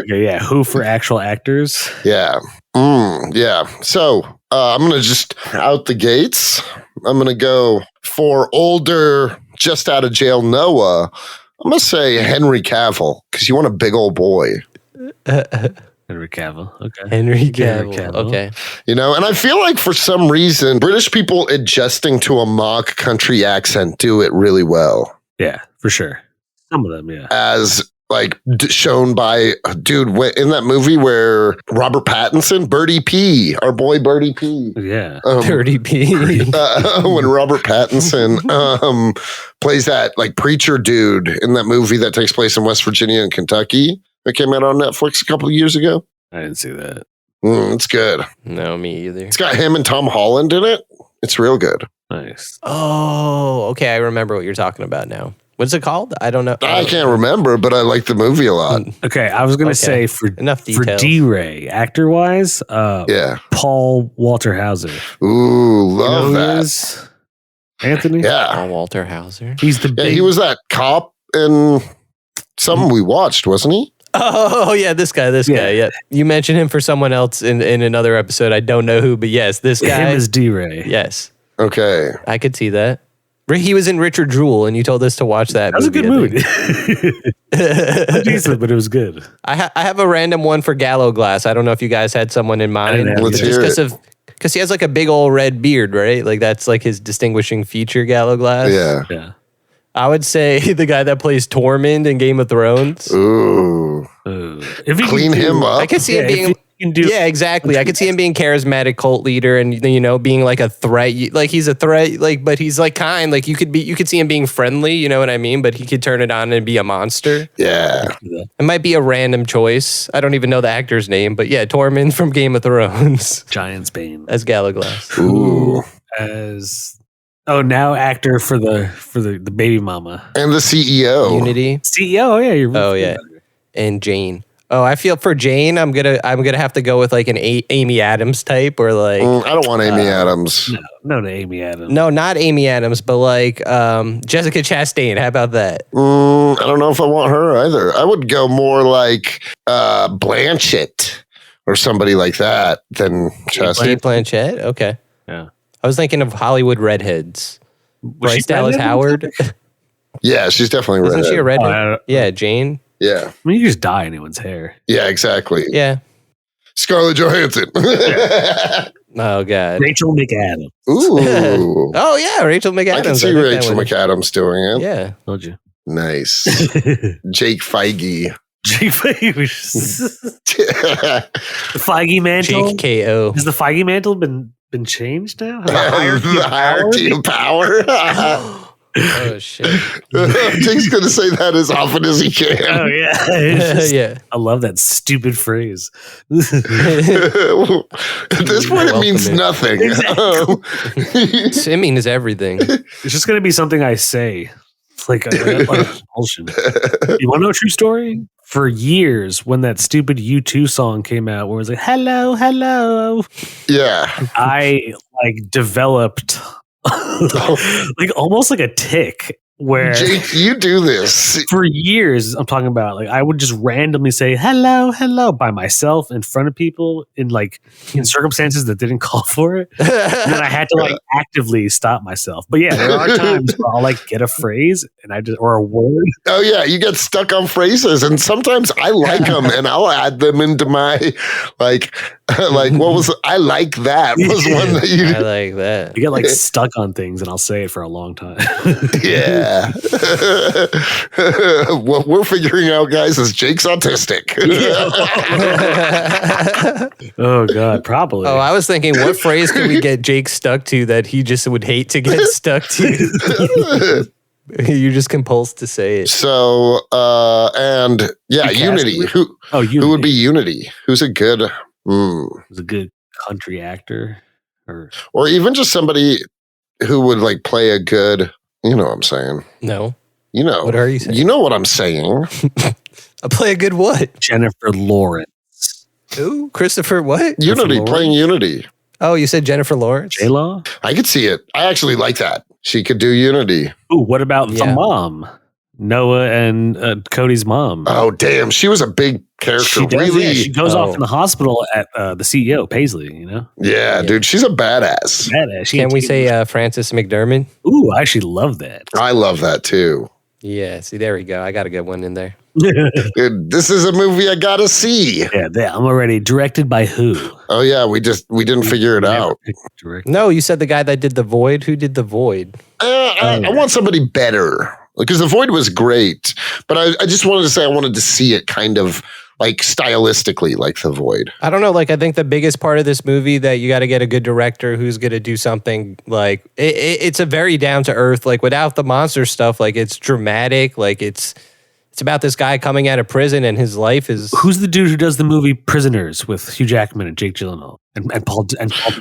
Yeah. Who for actual actors? Yeah. Yeah. So I'm going to just out the gates. I'm going to go for older, just out of jail Noah. I'm going to say Henry Cavill, because you want a big old boy. Henry Cavill. Okay. Henry Cavill. Okay. You know, and I feel like for some reason, British people adjusting to a mock country accent do it really well. Yeah, for sure. Some of them, yeah. As like shown by dude in that movie where Robert Pattinson, Birdie P, our boy Birdie P. Yeah. Birdie P. When Robert Pattinson plays that like preacher dude in that movie that takes place in West Virginia and Kentucky. That came out on Netflix a couple of years ago. I didn't see that. It's good. No, me either. It's got him and Tom Holland in it. It's real good. Nice. Oh, okay. I remember what you're talking about now. What's it called? I don't know. I can't remember, but I like the movie a lot. Okay, I was gonna say for enough details. D-Ray, actor wise, Yeah. Paul Walter Hauser. Ooh, You know love who that. he is? Anthony? Yeah. Walter Hauser. He's the Yeah, big he was that cop in something we watched, wasn't he? Oh yeah, this guy. Yeah, you mentioned him for someone else in another episode. I don't know who, but yes, this guy him is D-Ray. Yes, Okay. I could see that. He was in Richard Jewell, and you told us to watch that. That was a good movie. Decent, but it was good. I have a random one for Gallo Glass. I don't know if you guys had someone in mind. Let's hear it. Because he has like a big old red beard, right? Like that's like his distinguishing feature, Gallo Glass. Yeah. I would say the guy that plays Tormund in Game of Thrones. Ooh. If he Clean him up. I could see him being. if he can do Yeah, exactly. I could see him being charismatic cult leader, and being like a threat. Like he's a threat, like but he's like kind. Like you could see him being friendly. You know what I mean? But he could turn it on and be a monster. Yeah. It might be a random choice. I don't even know the actor's name, but yeah, Tormund from Game of Thrones Giant's Bane as Galaglass. Ooh. as now actor for the baby mama And the CEO. Unity. CEO. Oh yeah, Oh yeah, and Jane. Oh, I feel for Jane, I'm gonna have to go with like an Amy Adams type or like. I don't want Amy Adams. No, to Amy Adams. No, not Amy Adams, but like Jessica Chastain. How about that? I don't know if I want her either. I would go more like Blanchett or somebody like that than Chastain. Kate Blanchett. Okay. Yeah. I was thinking of Hollywood redheads. Was she Bryce Dallas redhead? Howard. Yeah, she's definitely Isn't she a redhead. redhead? Yeah, Jane. Yeah. I mean, you just dye anyone's hair. Yeah, exactly. Yeah. Scarlett Johansson. Oh God. Rachel McAdams. Ooh. Oh yeah, Rachel McAdams. I can see think that Rachel would- McAdams doing it. Yeah. Told you. Nice. Jake Feige. Jake Feige. The Feige mantle. Jake KO. Has the Feige mantle been changed now? The hierarchy of power. Oh shit. Jake's going to say that as often as he can. Oh yeah. It's just- Yeah. I love that stupid phrase. At this point, it means nothing. It means everything. It's just gonna be something I say. It's like a compulsion. You want to know a true story? For years, when that stupid U2 song came out, where it was like "Hello, hello," Yeah. I like developed like almost like a tick where Jake, you do this. for years I'm talking about like I would just randomly say hello by myself in front of people in circumstances that didn't call for it, and then I had to like actively stop myself. But yeah, there are times where I'll like get a phrase and or a word. Oh, yeah. You get stuck on phrases, and sometimes I like them, and I'll add them into my, like what was, I like that was one that you, I like that. You get like stuck on things and I'll say it for a long time. yeah. What we're figuring out, guys, is Jake's autistic. Oh God, probably. Oh, I was thinking, what phrase could we get Jake stuck to that he just would hate to get stuck to? You're just compulsed to say it. So, and yeah, You cast Unity. it? Who Unity. would be Unity? Who's a good, was a good country actor, or even just somebody who would like play a good, you know what I'm saying? No. You know. What are you saying? You know what I'm saying. I play a good what? Jennifer Lawrence. Ooh, Christopher what? Unity, Lawrence? playing Unity. Oh, you said Jennifer Lawrence? J-Law? I could see it. I actually like that. She could do Unity. Ooh, what about the Yeah. mom? Noah and Cody's mom. Oh, damn. She was a big character. She does, really? yeah, she goes Oh. off in the hospital at the CEO, Paisley, you know? Yeah, dude. She's a badass. Badass. She Can ain't we taking- say Frances McDermott? Ooh, I actually love that. I love that too. Yeah, see, there we go. I got a good one in there. Dude, this is a movie I gotta see. Yeah, I'm already directed by who? Oh yeah, we didn't figure it out. No, you said the guy that did The Void. Who did The Void? I want somebody better because The Void was great, but I just wanted to say I wanted to see it kind of like stylistically like The Void. I don't know. Like, I think the biggest part of this movie that you got to get a good director who's going to do something like it's a very down to earth, like without the monster stuff. Like, it's dramatic. Like, it's It's about this guy coming out of prison and his life is. Who's the dude who does the movie Prisoners with Hugh Jackman and Jake Gyllenhaal and Paul?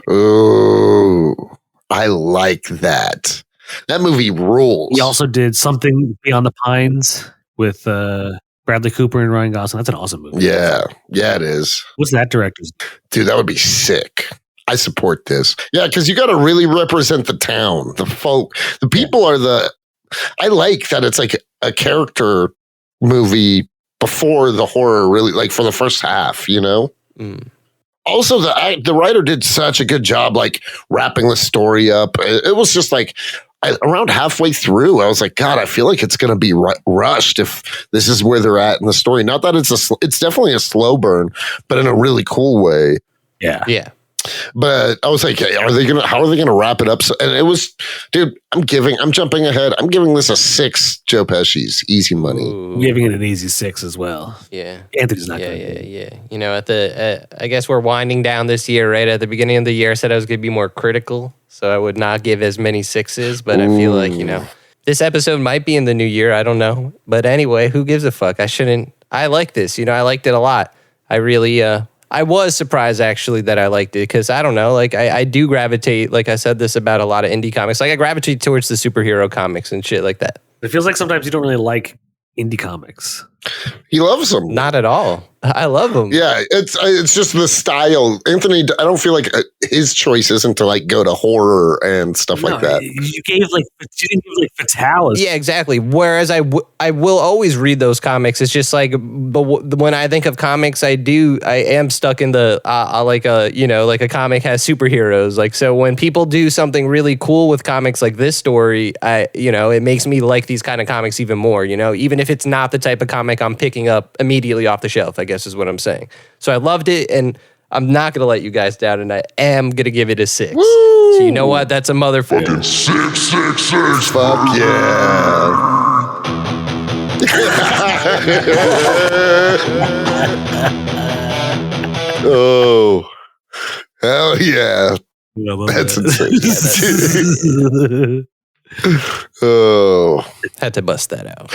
Oh, I like that. That movie rules. He also did Something Beyond the Pines with Bradley Cooper and Ryan Gosling. That's an awesome movie. Yeah, it is. What's that director's? Dude, that would be sick. I support this. Yeah, because you got to really represent the town, the folk. The people are the. I like that it's like a character movie before the horror really, like for the first half, you know? Also, the writer did such a good job, like wrapping the story up. It was just like around halfway through, I was like, God, I feel like it's going to be rushed if this is where they're at in the story. Not that it's definitely a slow burn, but in a really cool way. Yeah. But I was like, how are they gonna wrap it up? So, and it was, dude, I'm jumping ahead. I'm giving this a 6 Joe Pesci's, easy money. I'm giving it an easy 6 as well. Yeah. Anthony's not Yeah. good. Yeah. You know, I guess we're winding down this year, right? At the beginning of the year, I said I was going to be more critical. So I would not give as many 6s, but I feel like, you know, this episode might be in the new year. I don't know. But anyway, who gives a fuck? I like this. You know, I liked it a lot. I really, I was surprised actually that I liked it because I don't know, like I do gravitate, like I said this about a lot of indie comics, like I gravitate towards the superhero comics and shit like that. It feels like sometimes you don't really like indie comics. He loves them. Not at all. I love them. Yeah, it's just the style. Anthony, I don't feel like his choice isn't to like go to horror and stuff like that. You didn't give like Fatalis. Yeah, exactly. Whereas I will always read those comics. It's just like, but when I think of comics, I am stuck in the like a comic has superheroes. Like, so when people do something really cool with comics like this story, it makes me like these kind of comics even more. You know, even if it's not the type of comic I'm picking up immediately off the shelf, I guess is what I'm saying. So I loved it, and I'm not going to let you guys down, and I am going to give it a 6. Woo! So you know what? That's a motherfucking 6. Fuck yeah. Oh, hell yeah. That's insane. Oh, had to bust that out.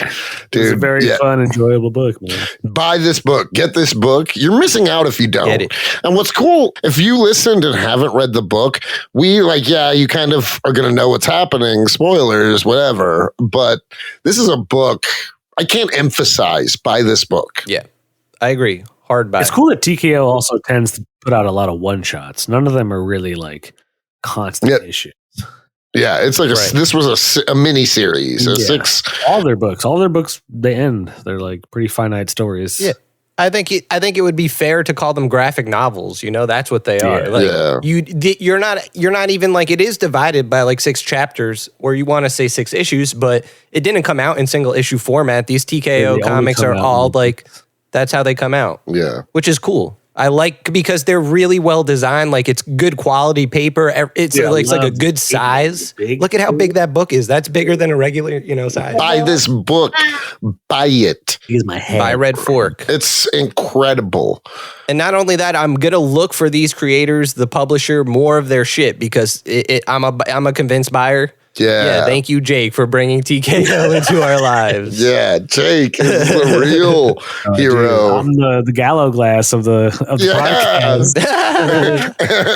dude, It's a very fun, enjoyable book, man. Buy this book. Get this book. You're missing out if you don't. Get it. And what's cool, if you listened and haven't read the book, you kind of are going to know what's happening. Spoilers, whatever. But this is a book. I can't emphasize, buy this book. Yeah, I agree. Hard buy. It's cool that TKO also tends to put out a lot of one-shots. None of them are really like constant issues. Yeah, it's like this was a mini series, 6. All their books, they end. They're like pretty finite stories. Yeah, I think it would be fair to call them graphic novels. You know, that's what they are. Like you're not even like, it is divided by like 6 chapters, or you want to say 6 issues, but it didn't come out in single issue format. These TKO comics are all like, that's how they come out. Yeah, which is cool. I like, because they're really well designed. Like, it's good quality paper. It's like a good size. Look at how big that book is. That's bigger than a regular, size. buy this book. Buy it. Here's my head. By Redfork. It's incredible. And not only that, I'm gonna look for these creators, the publisher, more of their shit, because I'm a convinced buyer. Yeah, thank you, Jake, for bringing TKO into our lives. Yeah, Jake is the real hero. Dude, I'm the gallow glass of the podcast.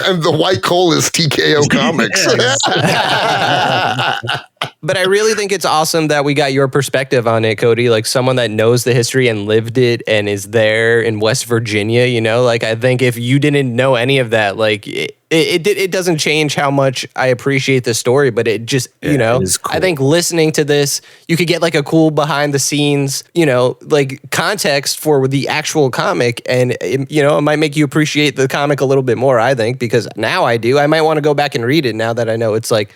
And the white coal is TKO Comics. But I really think it's awesome that we got your perspective on it, Cody. Like someone that knows the history and lived it and is there in West Virginia, like I think if you didn't know any of that, like it doesn't change how much I appreciate the story, but it just, It is cool. I think listening to this, you could get like a cool behind the scenes, like context for the actual comic. And, it might make you appreciate the comic a little bit more, I think, because now I do. I might want to go back and read it now that I know it's like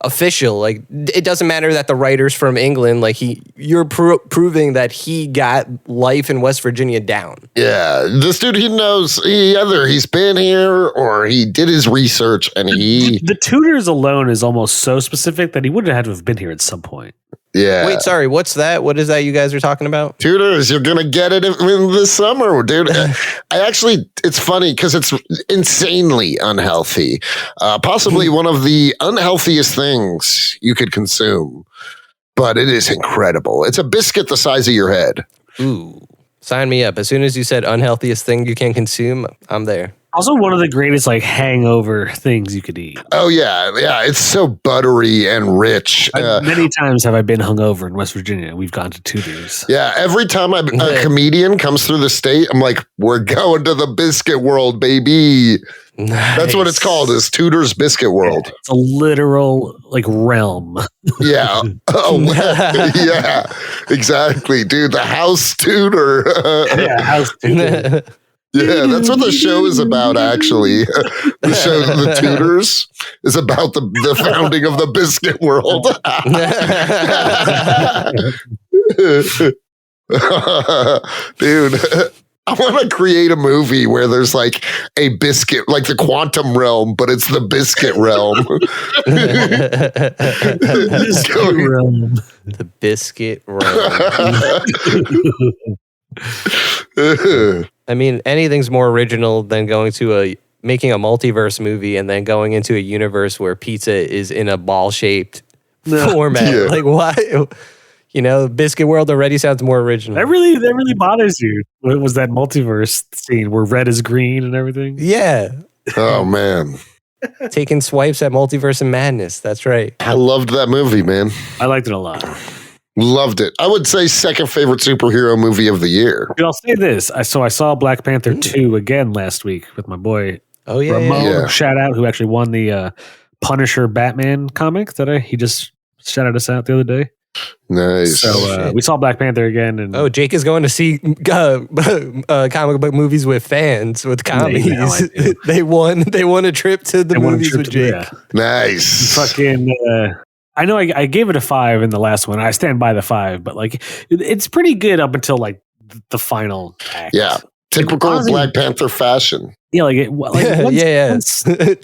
official. Like, it doesn't matter that the writer's from England. Like, you're proving that he got life in West Virginia down. Yeah, this dude, he knows either he's been here or he did his research, and the Tudors alone is almost so specific that he would have had to have been here at some point. Yeah. Wait, sorry, what's that? What is that you guys are talking about? Tudors, you're gonna get it in this summer, dude. It's funny because it's insanely unhealthy. Possibly one of the unhealthiest things you could consume. but it is incredible. It's a biscuit the size of your head. Ooh, sign me up. As soon as you said unhealthiest thing you can consume, I'm there. Also, one of the greatest like hangover things you could eat. Oh yeah, it's so buttery and rich. Many times have I been hungover in West Virginia. We've gone to Tudor's. Yeah, every time a comedian comes through the state, I'm like, we're going to the biscuit world, baby. Nice. That's what it's called, is Tudor's Biscuit World. It's a literal like realm. Yeah. Oh, yeah, exactly, dude. The House Tudor. Yeah, House Tudor. Yeah, that's what the show is about, actually. The show, The Tudors, is about the founding of the biscuit world. Dude, I want to create a movie where there's like a biscuit, like the quantum realm, but it's the biscuit realm. The biscuit realm. I mean, anything's more original than going to making a multiverse movie and then going into a universe where pizza is in a ball-shaped format. Yeah. Like, why? You know, Biscuit World already sounds more original. That really bothers you. What was that multiverse scene where red is green and everything? Yeah. Oh, man. Taking swipes at Multiverse and Madness. That's right. I loved that movie, man. I liked it a lot. Loved it. I would say second favorite superhero movie of the year. Dude, I'll say this. I saw Black Panther 2 again last week with my boy Oh, yeah. Ramon, Yeah. shout out, who actually won the Punisher Batman comic that he just shouted us out the other day. Nice. So we saw Black Panther again. And Oh, Jake is going to see comic book movies with fans, with commies. now I do. They won a trip to the movies with Jake. Nice. Fucking I know I gave it a 5 in the last one. I stand by the 5, but like it's pretty good up until like the final act. Yeah. Typical Honestly, Black Panther fashion. Yeah, like once yeah.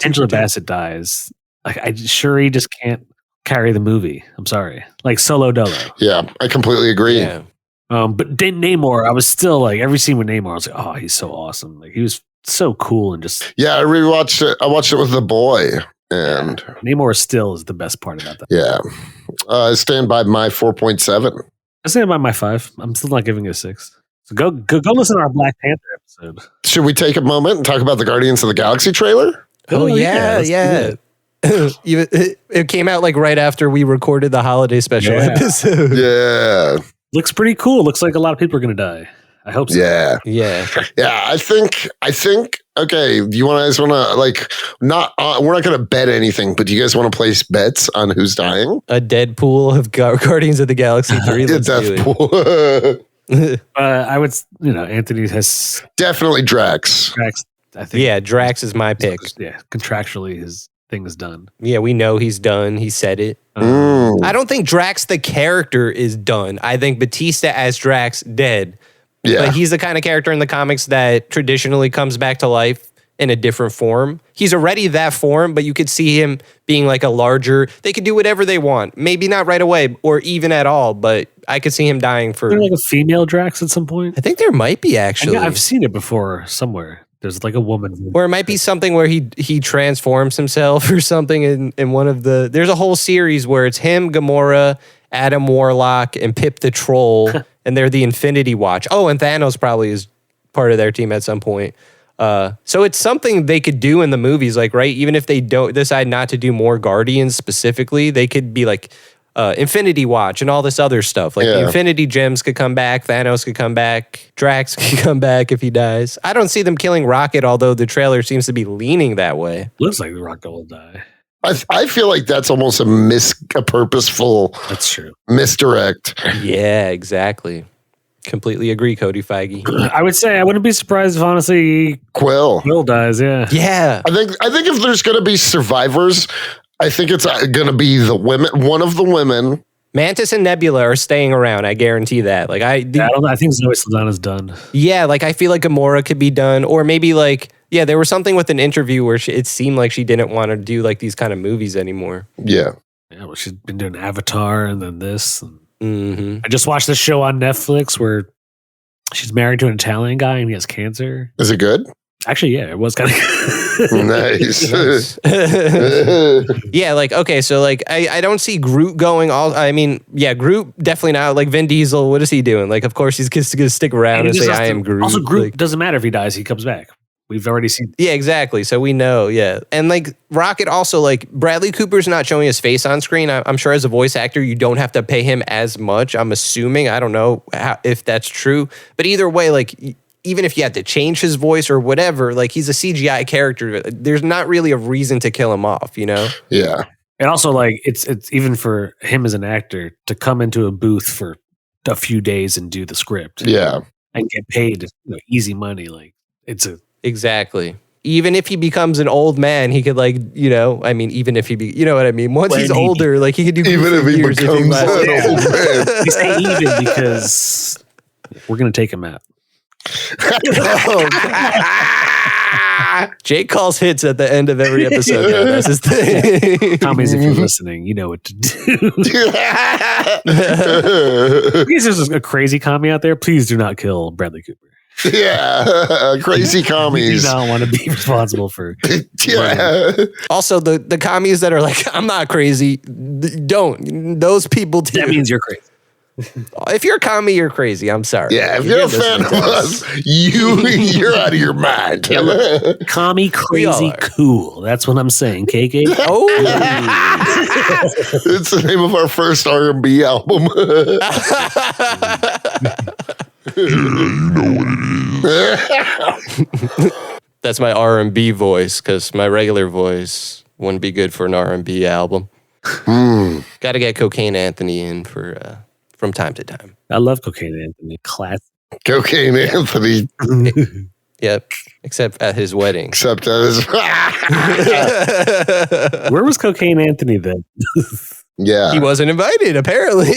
Angela Bassett dies, like Shuri just can't carry the movie. I'm sorry. Like Solo Dolo. Yeah, I completely agree. Yeah. But Namor, I was still like every scene with Namor, I was like, oh, he's so awesome. Like he was so cool and just Yeah, I rewatched it. I watched it with the boy. And Namor still is the best part about that. yeah, I stand by my 4.7. I stand by my 5. I'm still not giving it a 6. So go listen to our Black Panther episode. Should we take a moment and talk about the Guardians of the Galaxy trailer? Oh, yeah. let's do It came out like right after we recorded the holiday special Yeah. episode. Yeah, Looks pretty cool. Looks like a lot of people are going to die. I hope so. yeah, Yeah. yeah. I think. Okay, do you guys want to like not? We're not going to bet anything, but do you guys want to place bets on who's dying? A Deadpool of Guardians of the Galaxy 3. Let's do it. Deathpool. I would, Anthony has Definitely Drax. Drax. I think. Yeah, Drax is my pick. Yeah, contractually, his thing is done. Yeah, we know he's done. He said it. Mm. I don't think Drax the character is done. I think Batista as Drax dead. Yeah, But he's the kind of character in the comics that traditionally comes back to life in a different form. He's already that form, but you could see him being like a larger. They could do whatever they want. Maybe not right away or even at all, but I could see him dying for. Is there like a female Drax at some point? I think there might be actually. I've seen it before somewhere. There's like a woman. Or it might be something where he transforms himself or something in one of the. There's a whole series where it's him, Gamora, Adam Warlock, and Pip the Troll, and they're the Infinity Watch. Oh, and Thanos probably is part of their team at some point. So it's something they could do in the movies, like, right? Even if they don't decide not to do more Guardians specifically, they could be like Infinity Watch and all this other stuff. Like the Infinity Gems could come back, Thanos could come back, Drax could come back if he dies. I don't see them killing Rocket, although the trailer seems to be leaning that way. Looks like the Rocket will die. I feel like that's almost a purposeful That's true. misdirect. Yeah, exactly. Completely agree, Cody Feige. I would say I wouldn't be surprised if honestly Quill. Will dies. Yeah. Yeah. I think if there's going to be survivors, I think it's going to be the women. One of the women. Mantis and Nebula are staying around. I guarantee that. Like I think Zoe Saldana's done. Yeah, like I feel like Gamora could be done, or maybe like there was something with an interview where it seemed like she didn't want to do like these kind of movies anymore. Yeah. Yeah. Well, she's been doing Avatar and then this. And Mm-hmm. I just watched this show on Netflix where she's married to an Italian guy and he has cancer. Is it good? Actually, yeah, it was kind of Nice. Yeah, like, okay, so like I don't see Groot going all. I mean, yeah, Groot definitely not. Like Vin Diesel, what is he doing? Like, of course he's gonna stick around and say I am Groot. Also, Groot like, doesn't matter if he dies; he comes back. We've already seen. Yeah, exactly. So we know, yeah. And like Rocket also, like Bradley Cooper's not showing his face on screen. I'm sure as a voice actor, you don't have to pay him as much. I'm assuming. I don't know if that's true. But either way, like even if you had to change his voice or whatever, like he's a CGI character. There's not really a reason to kill him off, you know? Yeah. And also, like it's even for him as an actor to come into a booth for a few days and do the script. Yeah. And get paid easy money. Like it's a. Exactly. Even if he becomes an old man, he could I mean, even if you know what I mean? Once he's older, like he could do even if he becomes an old man. We say even because we're going to take him out. Jake calls hits at the end of every episode. Now. That's his thing. Commies, if you're listening, you know what to do. Please, there's a crazy commie out there. Please do not kill Bradley Cooper. Yeah, crazy commies. You do not want to be responsible for. Yeah. Also, the commies that are like, I'm not crazy. Don't. Those people too. That means you're crazy. If you're a commie, you're crazy. I'm sorry. Yeah, if you're a fan of us, you're out of your mind. Commie, crazy, cool. That's what I'm saying, KK. Oh, it's the name of our first R&B album. that's my R&B voice because my regular voice wouldn't be good for an R&B album. Got to get Cocaine Anthony in for from time to time. I love Cocaine Anthony. Class. Cocaine Anthony. Yep, except at his wedding. Except at his. Where was Cocaine Anthony then? Yeah. He wasn't invited, apparently.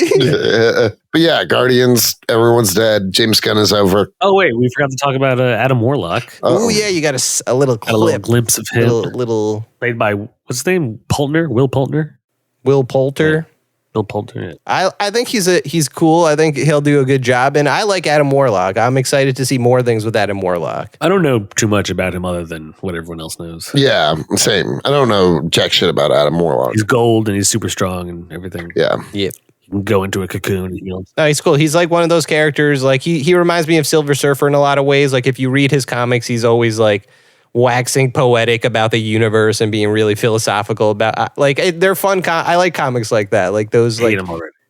But yeah, Guardians, everyone's dead. James Gunn is over. Oh, wait, we forgot to talk about Adam Warlock. Oh, yeah, you got a little clip. A little glimpse of him. Little played by, what's his name? Poulter? Will Poulter? Will Poulter. Yeah. Will Poulter. I think he's cool. I think he'll do a good job. And I like Adam Warlock. I'm excited to see more things with Adam Warlock. I don't know too much about him other than what everyone else knows. Yeah, same. I don't know jack shit about Adam Warlock. He's gold and he's super strong and everything. Yeah. Yep. You can go into a cocoon and heal. No, he's cool. He's like one of those characters. Like he reminds me of Silver Surfer in a lot of ways. Like if you read his comics, he's always like waxing poetic about the universe and being really philosophical about they're fun. I like comics like that. Like those like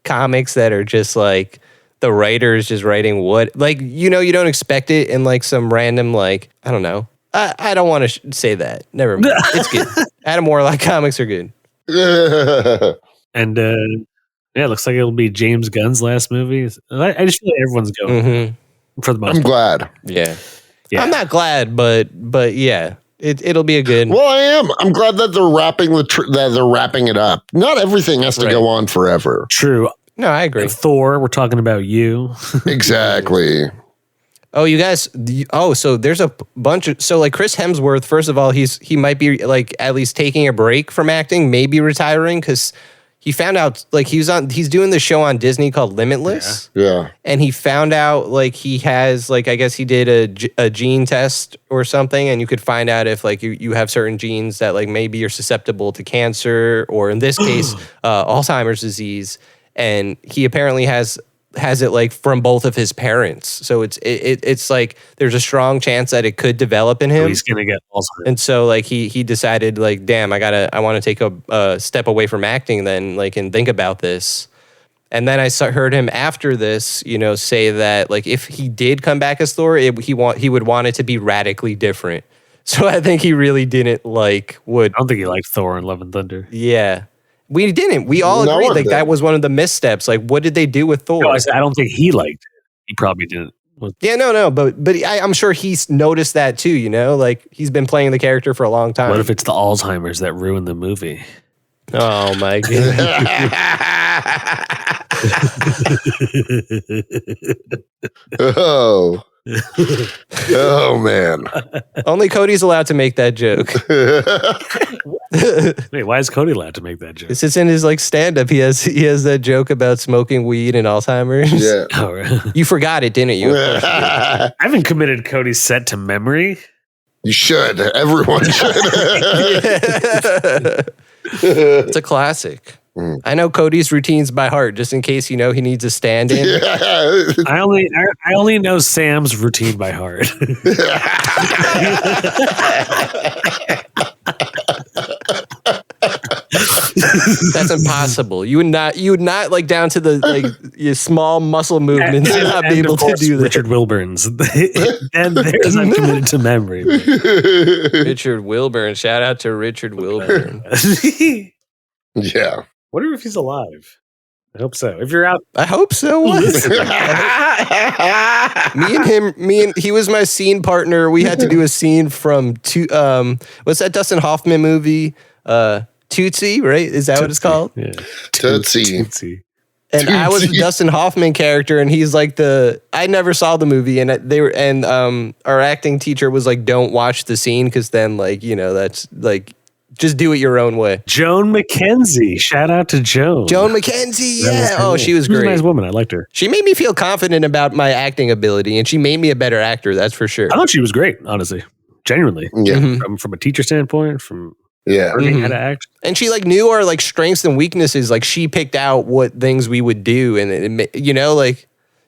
comics that are just like the writer is just writing what you don't expect it in like some random like I don't know. I don't want to say that. Never mind. It's good. Adam Warlock comics are good. And yeah, it looks like it'll be James Gunn's last movie. I just feel like everyone's going for the most part. I'm glad. Yeah. I'm not glad, but yeah, it'll be a good. Well, I am. I'm glad that they're wrapping it up. Not everything has to go on forever. True. No, I agree. And Thor, we're talking about you. Exactly. Oh, you guys. So there's a bunch of like Chris Hemsworth. First of all, he might be like at least taking a break from acting, maybe retiring because. He found out like he's doing the show on Disney called Limitless. Yeah. And he found out like he has like, I guess he did a gene test or something. And you could find out if like you have certain genes that like maybe you're susceptible to cancer or in this case, Alzheimer's disease. And he apparently has it like from both of his parents. So it's like there's a strong chance that it could develop in him. He's gonna get Alzheimer's. And so like he decided like, damn, I want to take a step away from acting then like and think about this. And then I heard him after this, say that like if he did come back as Thor, he would want it to be radically different. So I think he really didn't I don't think he liked Thor and Love and Thunder. Yeah. We didn't. We all agreed. Like that was one of the missteps. Like, what did they do with Thor? No, I said I don't think he liked it. He probably didn't. Yeah, no. But I'm sure he's noticed that too. Like he's been playing the character for a long time. What if it's the Alzheimer's that ruined the movie? Oh my god. Oh man. Only Cody's allowed to make that joke. Wait, why is Cody allowed to make that joke? It's in his like stand-up. He has that joke about smoking weed and Alzheimer's. Yeah. Oh, really? You forgot it, didn't you? I haven't committed Cody's set to memory. You should. Everyone should. It's a classic. I know Cody's routines by heart, just in case he needs a stand-in. Yeah. I only know Sam's routine by heart. That's impossible. You would not like down to the your small muscle movements and not be able to do that. Richard Wilburn's. And there's I'm committed to memory. Richard Wilburn. Shout out to Richard Wilburn. Yeah. Wonder if he's alive. I hope so. If you're out, I hope so. He was my scene partner. We had to do a scene from what's that Dustin Hoffman movie? Tootsie, right? Is that what it's called? Yeah. Tootsie. And I was the Dustin Hoffman character, and he's like I never saw the movie, and our acting teacher was like, "Don't watch the scene because then that's like." Just do it your own way. Joan McKenzie. Shout out to Joan. Joan McKenzie, yeah. Oh, she was great. She was a great. nice woman. I liked her. She made me feel confident about my acting ability, and she made me a better actor, that's for sure. I thought she was great, honestly. Genuinely. Yeah. Mm-hmm. From a teacher standpoint, from Yeah. learning how to act. And she knew our strengths and weaknesses. Like she picked out what things we would do, and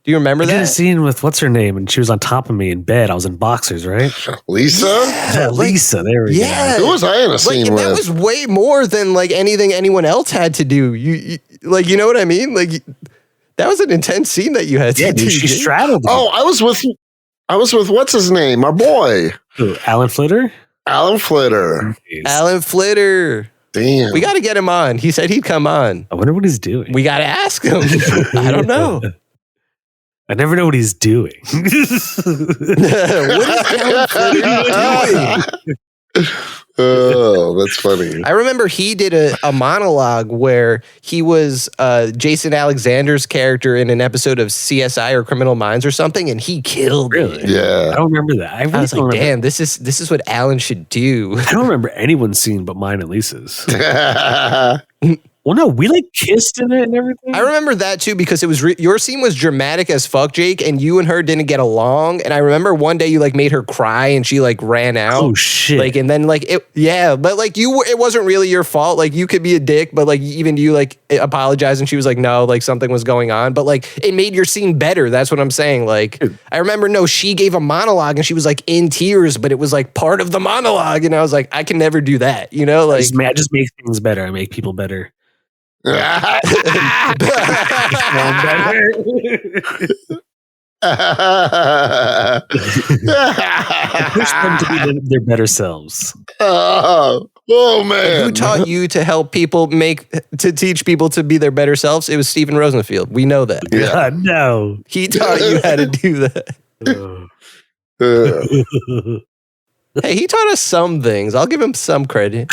do you remember I did a that? scene with what's her name, and she was on top of me in bed. I was in boxers, right? Lisa? Yeah, Lisa. There we Yeah. Who was I in a scene and with? that was way more than anything anyone else had to do. You know what I mean? That was an intense scene that you had to go. Yeah, do. dude, she straddled me. Oh, I was with what's his name? Our boy. Who, Alan Flitter? Alan Flitter. Alan Flitter. Damn. We got to get him on. He said he'd come on. I wonder what he's doing. We got to ask him. I don't know. I never know what he's doing. What is Alan Flitter doing? Oh, that's funny. I remember he did a monologue where he was Jason Alexander's character in an episode of CSI or Criminal Minds or something, and he killed Really? it. Yeah. I don't remember that. I was like, damn, this is what Alan should do. I don't remember anyone's scene but mine and Lisa's. Well, no, we kissed in it and everything. I remember that too because it was your scene was dramatic as fuck, Jake, and you and her didn't get along. And I remember one day you made her cry and she ran out. Oh shit! And then it it wasn't really your fault. You could be a dick, but even you apologized and she was like, no, something was going on. But it made your scene better. That's what I'm saying. I remember she gave a monologue and she was in tears, but it was part of the monologue, and I was like, I can never do that. I I just make things better. I make people better. Push them to be their better selves. Oh man! Who taught you to help people teach people to be their better selves? It was Stephen Rosenfield. We know that. Yeah. God, no. He taught you how to do that. Hey, he taught us some things. I'll give him some credit.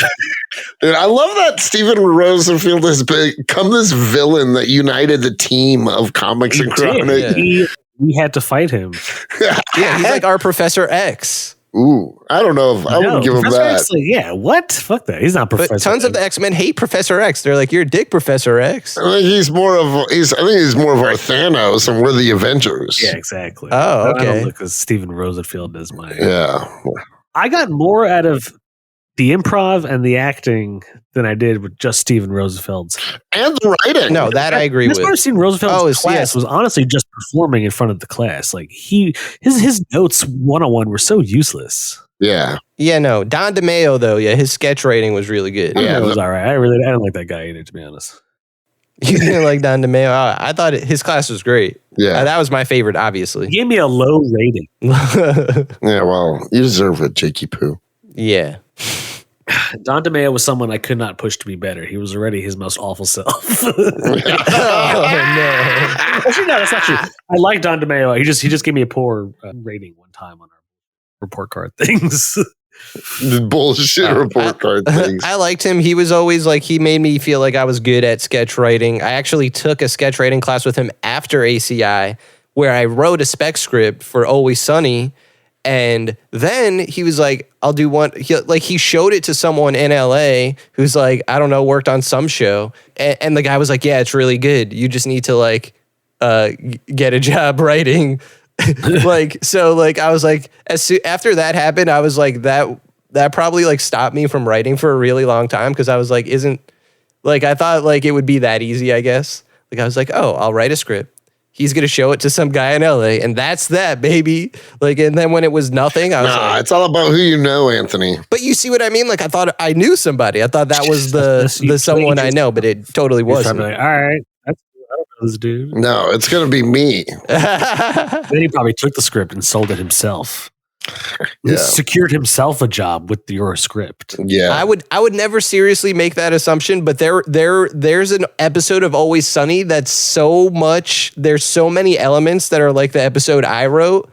Dude, I love that Stephen Rosenfield has become this villain that united the team of comics and chronic. Yeah. We had to fight him. Yeah, he's our Professor X. Ooh, I don't know if I would give him Professor that. X, yeah, what? Fuck that. He's not Professor But tons X. of the X-Men hate Professor X. They're like, you're a dick, Professor X. I think he's more of our Thanos, and we're the Avengers. Yeah, exactly. Oh, okay. I don't look as Stephen Rosenfield as my. Yeah. I got more out of the improv and the acting than I did with just Stephen Rosenfeld's. And the writing. No, that I agree with. This part Stephen Rosenfeld's class yes. was honestly just performing in front of the class. His notes 101 were so useless. Yeah. Yeah, no. Don DeMeo, though, his sketch rating was really good. Yeah, it was all right. I don't like that guy either, to be honest. You didn't like Don DeMeo? I thought his class was great. Yeah. That was my favorite, obviously. He gave me a low rating. Yeah, well, you deserve it, Jakey Poo. Yeah. Don DeMeo was someone I could not push to be better. He was already his most awful self. Oh, no. Actually, no, that's not true. I like Don DeMeo. He just gave me a poor rating one time on our report card things. Bullshit report card things. I liked him. He was always he made me feel like I was good at sketch writing. I actually took a sketch writing class with him after ACI where I wrote a spec script for Always Sunny. And then he was like, I'll do one. He showed it to someone in LA who's I don't know, worked on some show. And the guy was like, yeah, it's really good. You just need to get a job writing I was like, after that happened, I was like, that probably like stopped me from writing for a really long time, because I was like, I thought like it would be that easy, I guess. Like I was like, oh, I'll write a script. He's gonna show it to some guy in LA, and that's that, baby. Like, and then when it was nothing, I was like, it's all about who you know, Anthony. but you see what I mean? Like, I thought I knew somebody. I thought that was the someone I know, but it totally wasn't. Like, all right, I don't know this dude. No, it's gonna be me. Then he probably took the script and sold it himself. He Yeah. secured himself a job with your script. Yeah. I would never seriously make that assumption, but there's an episode of Always Sunny that's so much. There's so many elements that are like the episode I wrote.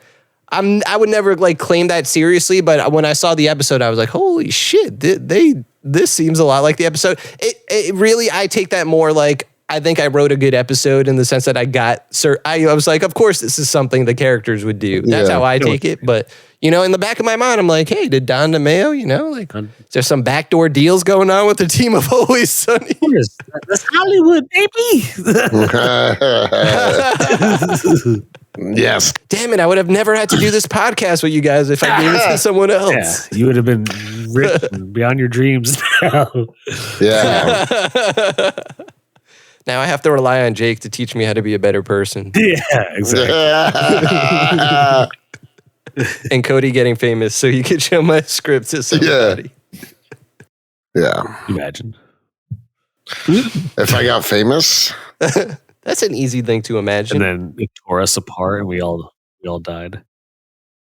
I would never like claim that seriously, but when I saw the episode, I was like, holy shit! This seems a lot like the episode. It really, I take that more like, I think I wrote a good episode in the sense that I was like, of course, this is something the characters would do. That's how I take it. But, in the back of my mind, I'm like, hey, did Don DeMeo, like, is there some backdoor deals going on with the team of Always Sunny? That's Hollywood, baby. Yes. Damn it, I would have never had to do this podcast with you guys if I gave it to someone else. Yeah, you would have been rich and beyond your dreams now. Yeah. Now I have to rely on Jake to teach me how to be a better person. Yeah, exactly. And Cody getting famous so you could show my script to somebody. Yeah. Imagine. If I got famous. That's an easy thing to imagine. And then it tore us apart and we all died.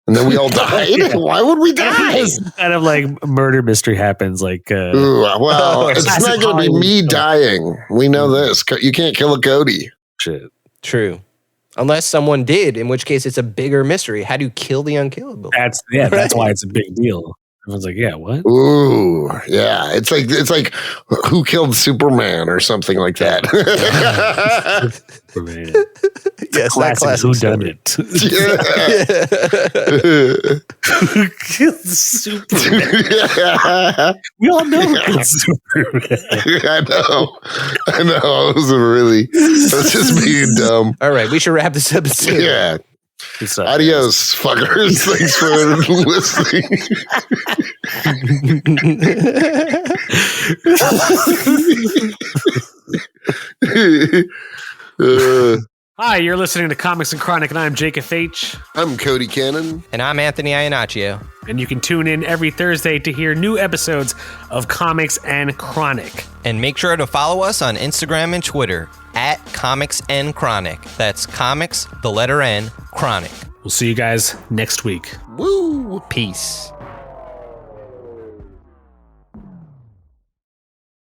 And then we all died? Yeah. Why would we die? Kind of like murder mystery happens. Like, Ooh, well, it's not going to be me dying. We know this. You can't kill a Cody. shit. True. Unless someone did, in which case it's a bigger mystery. How do you kill the unkillable? That's why it's a big deal. Everyone's like, yeah, what? Ooh, yeah. It's like who killed Superman or something like that. Man. Yes, Classic who done it. Who killed Superman? We all know who killed Superman. I know. I was just being dumb. All right, we should wrap this episode. Yeah. Adios, fuckers. Thanks for listening. Hi, you're listening to Comics and Chronic, and I'm Jake FH. I'm Cody Cannon. And I'm Anthony Iannaccio. And you can tune in every Thursday to hear new episodes of Comics and Chronic. And make sure to follow us on Instagram and Twitter at Comics and Chronic. That's comics, the letter N, Chronic. We'll see you guys next week. Woo! Peace.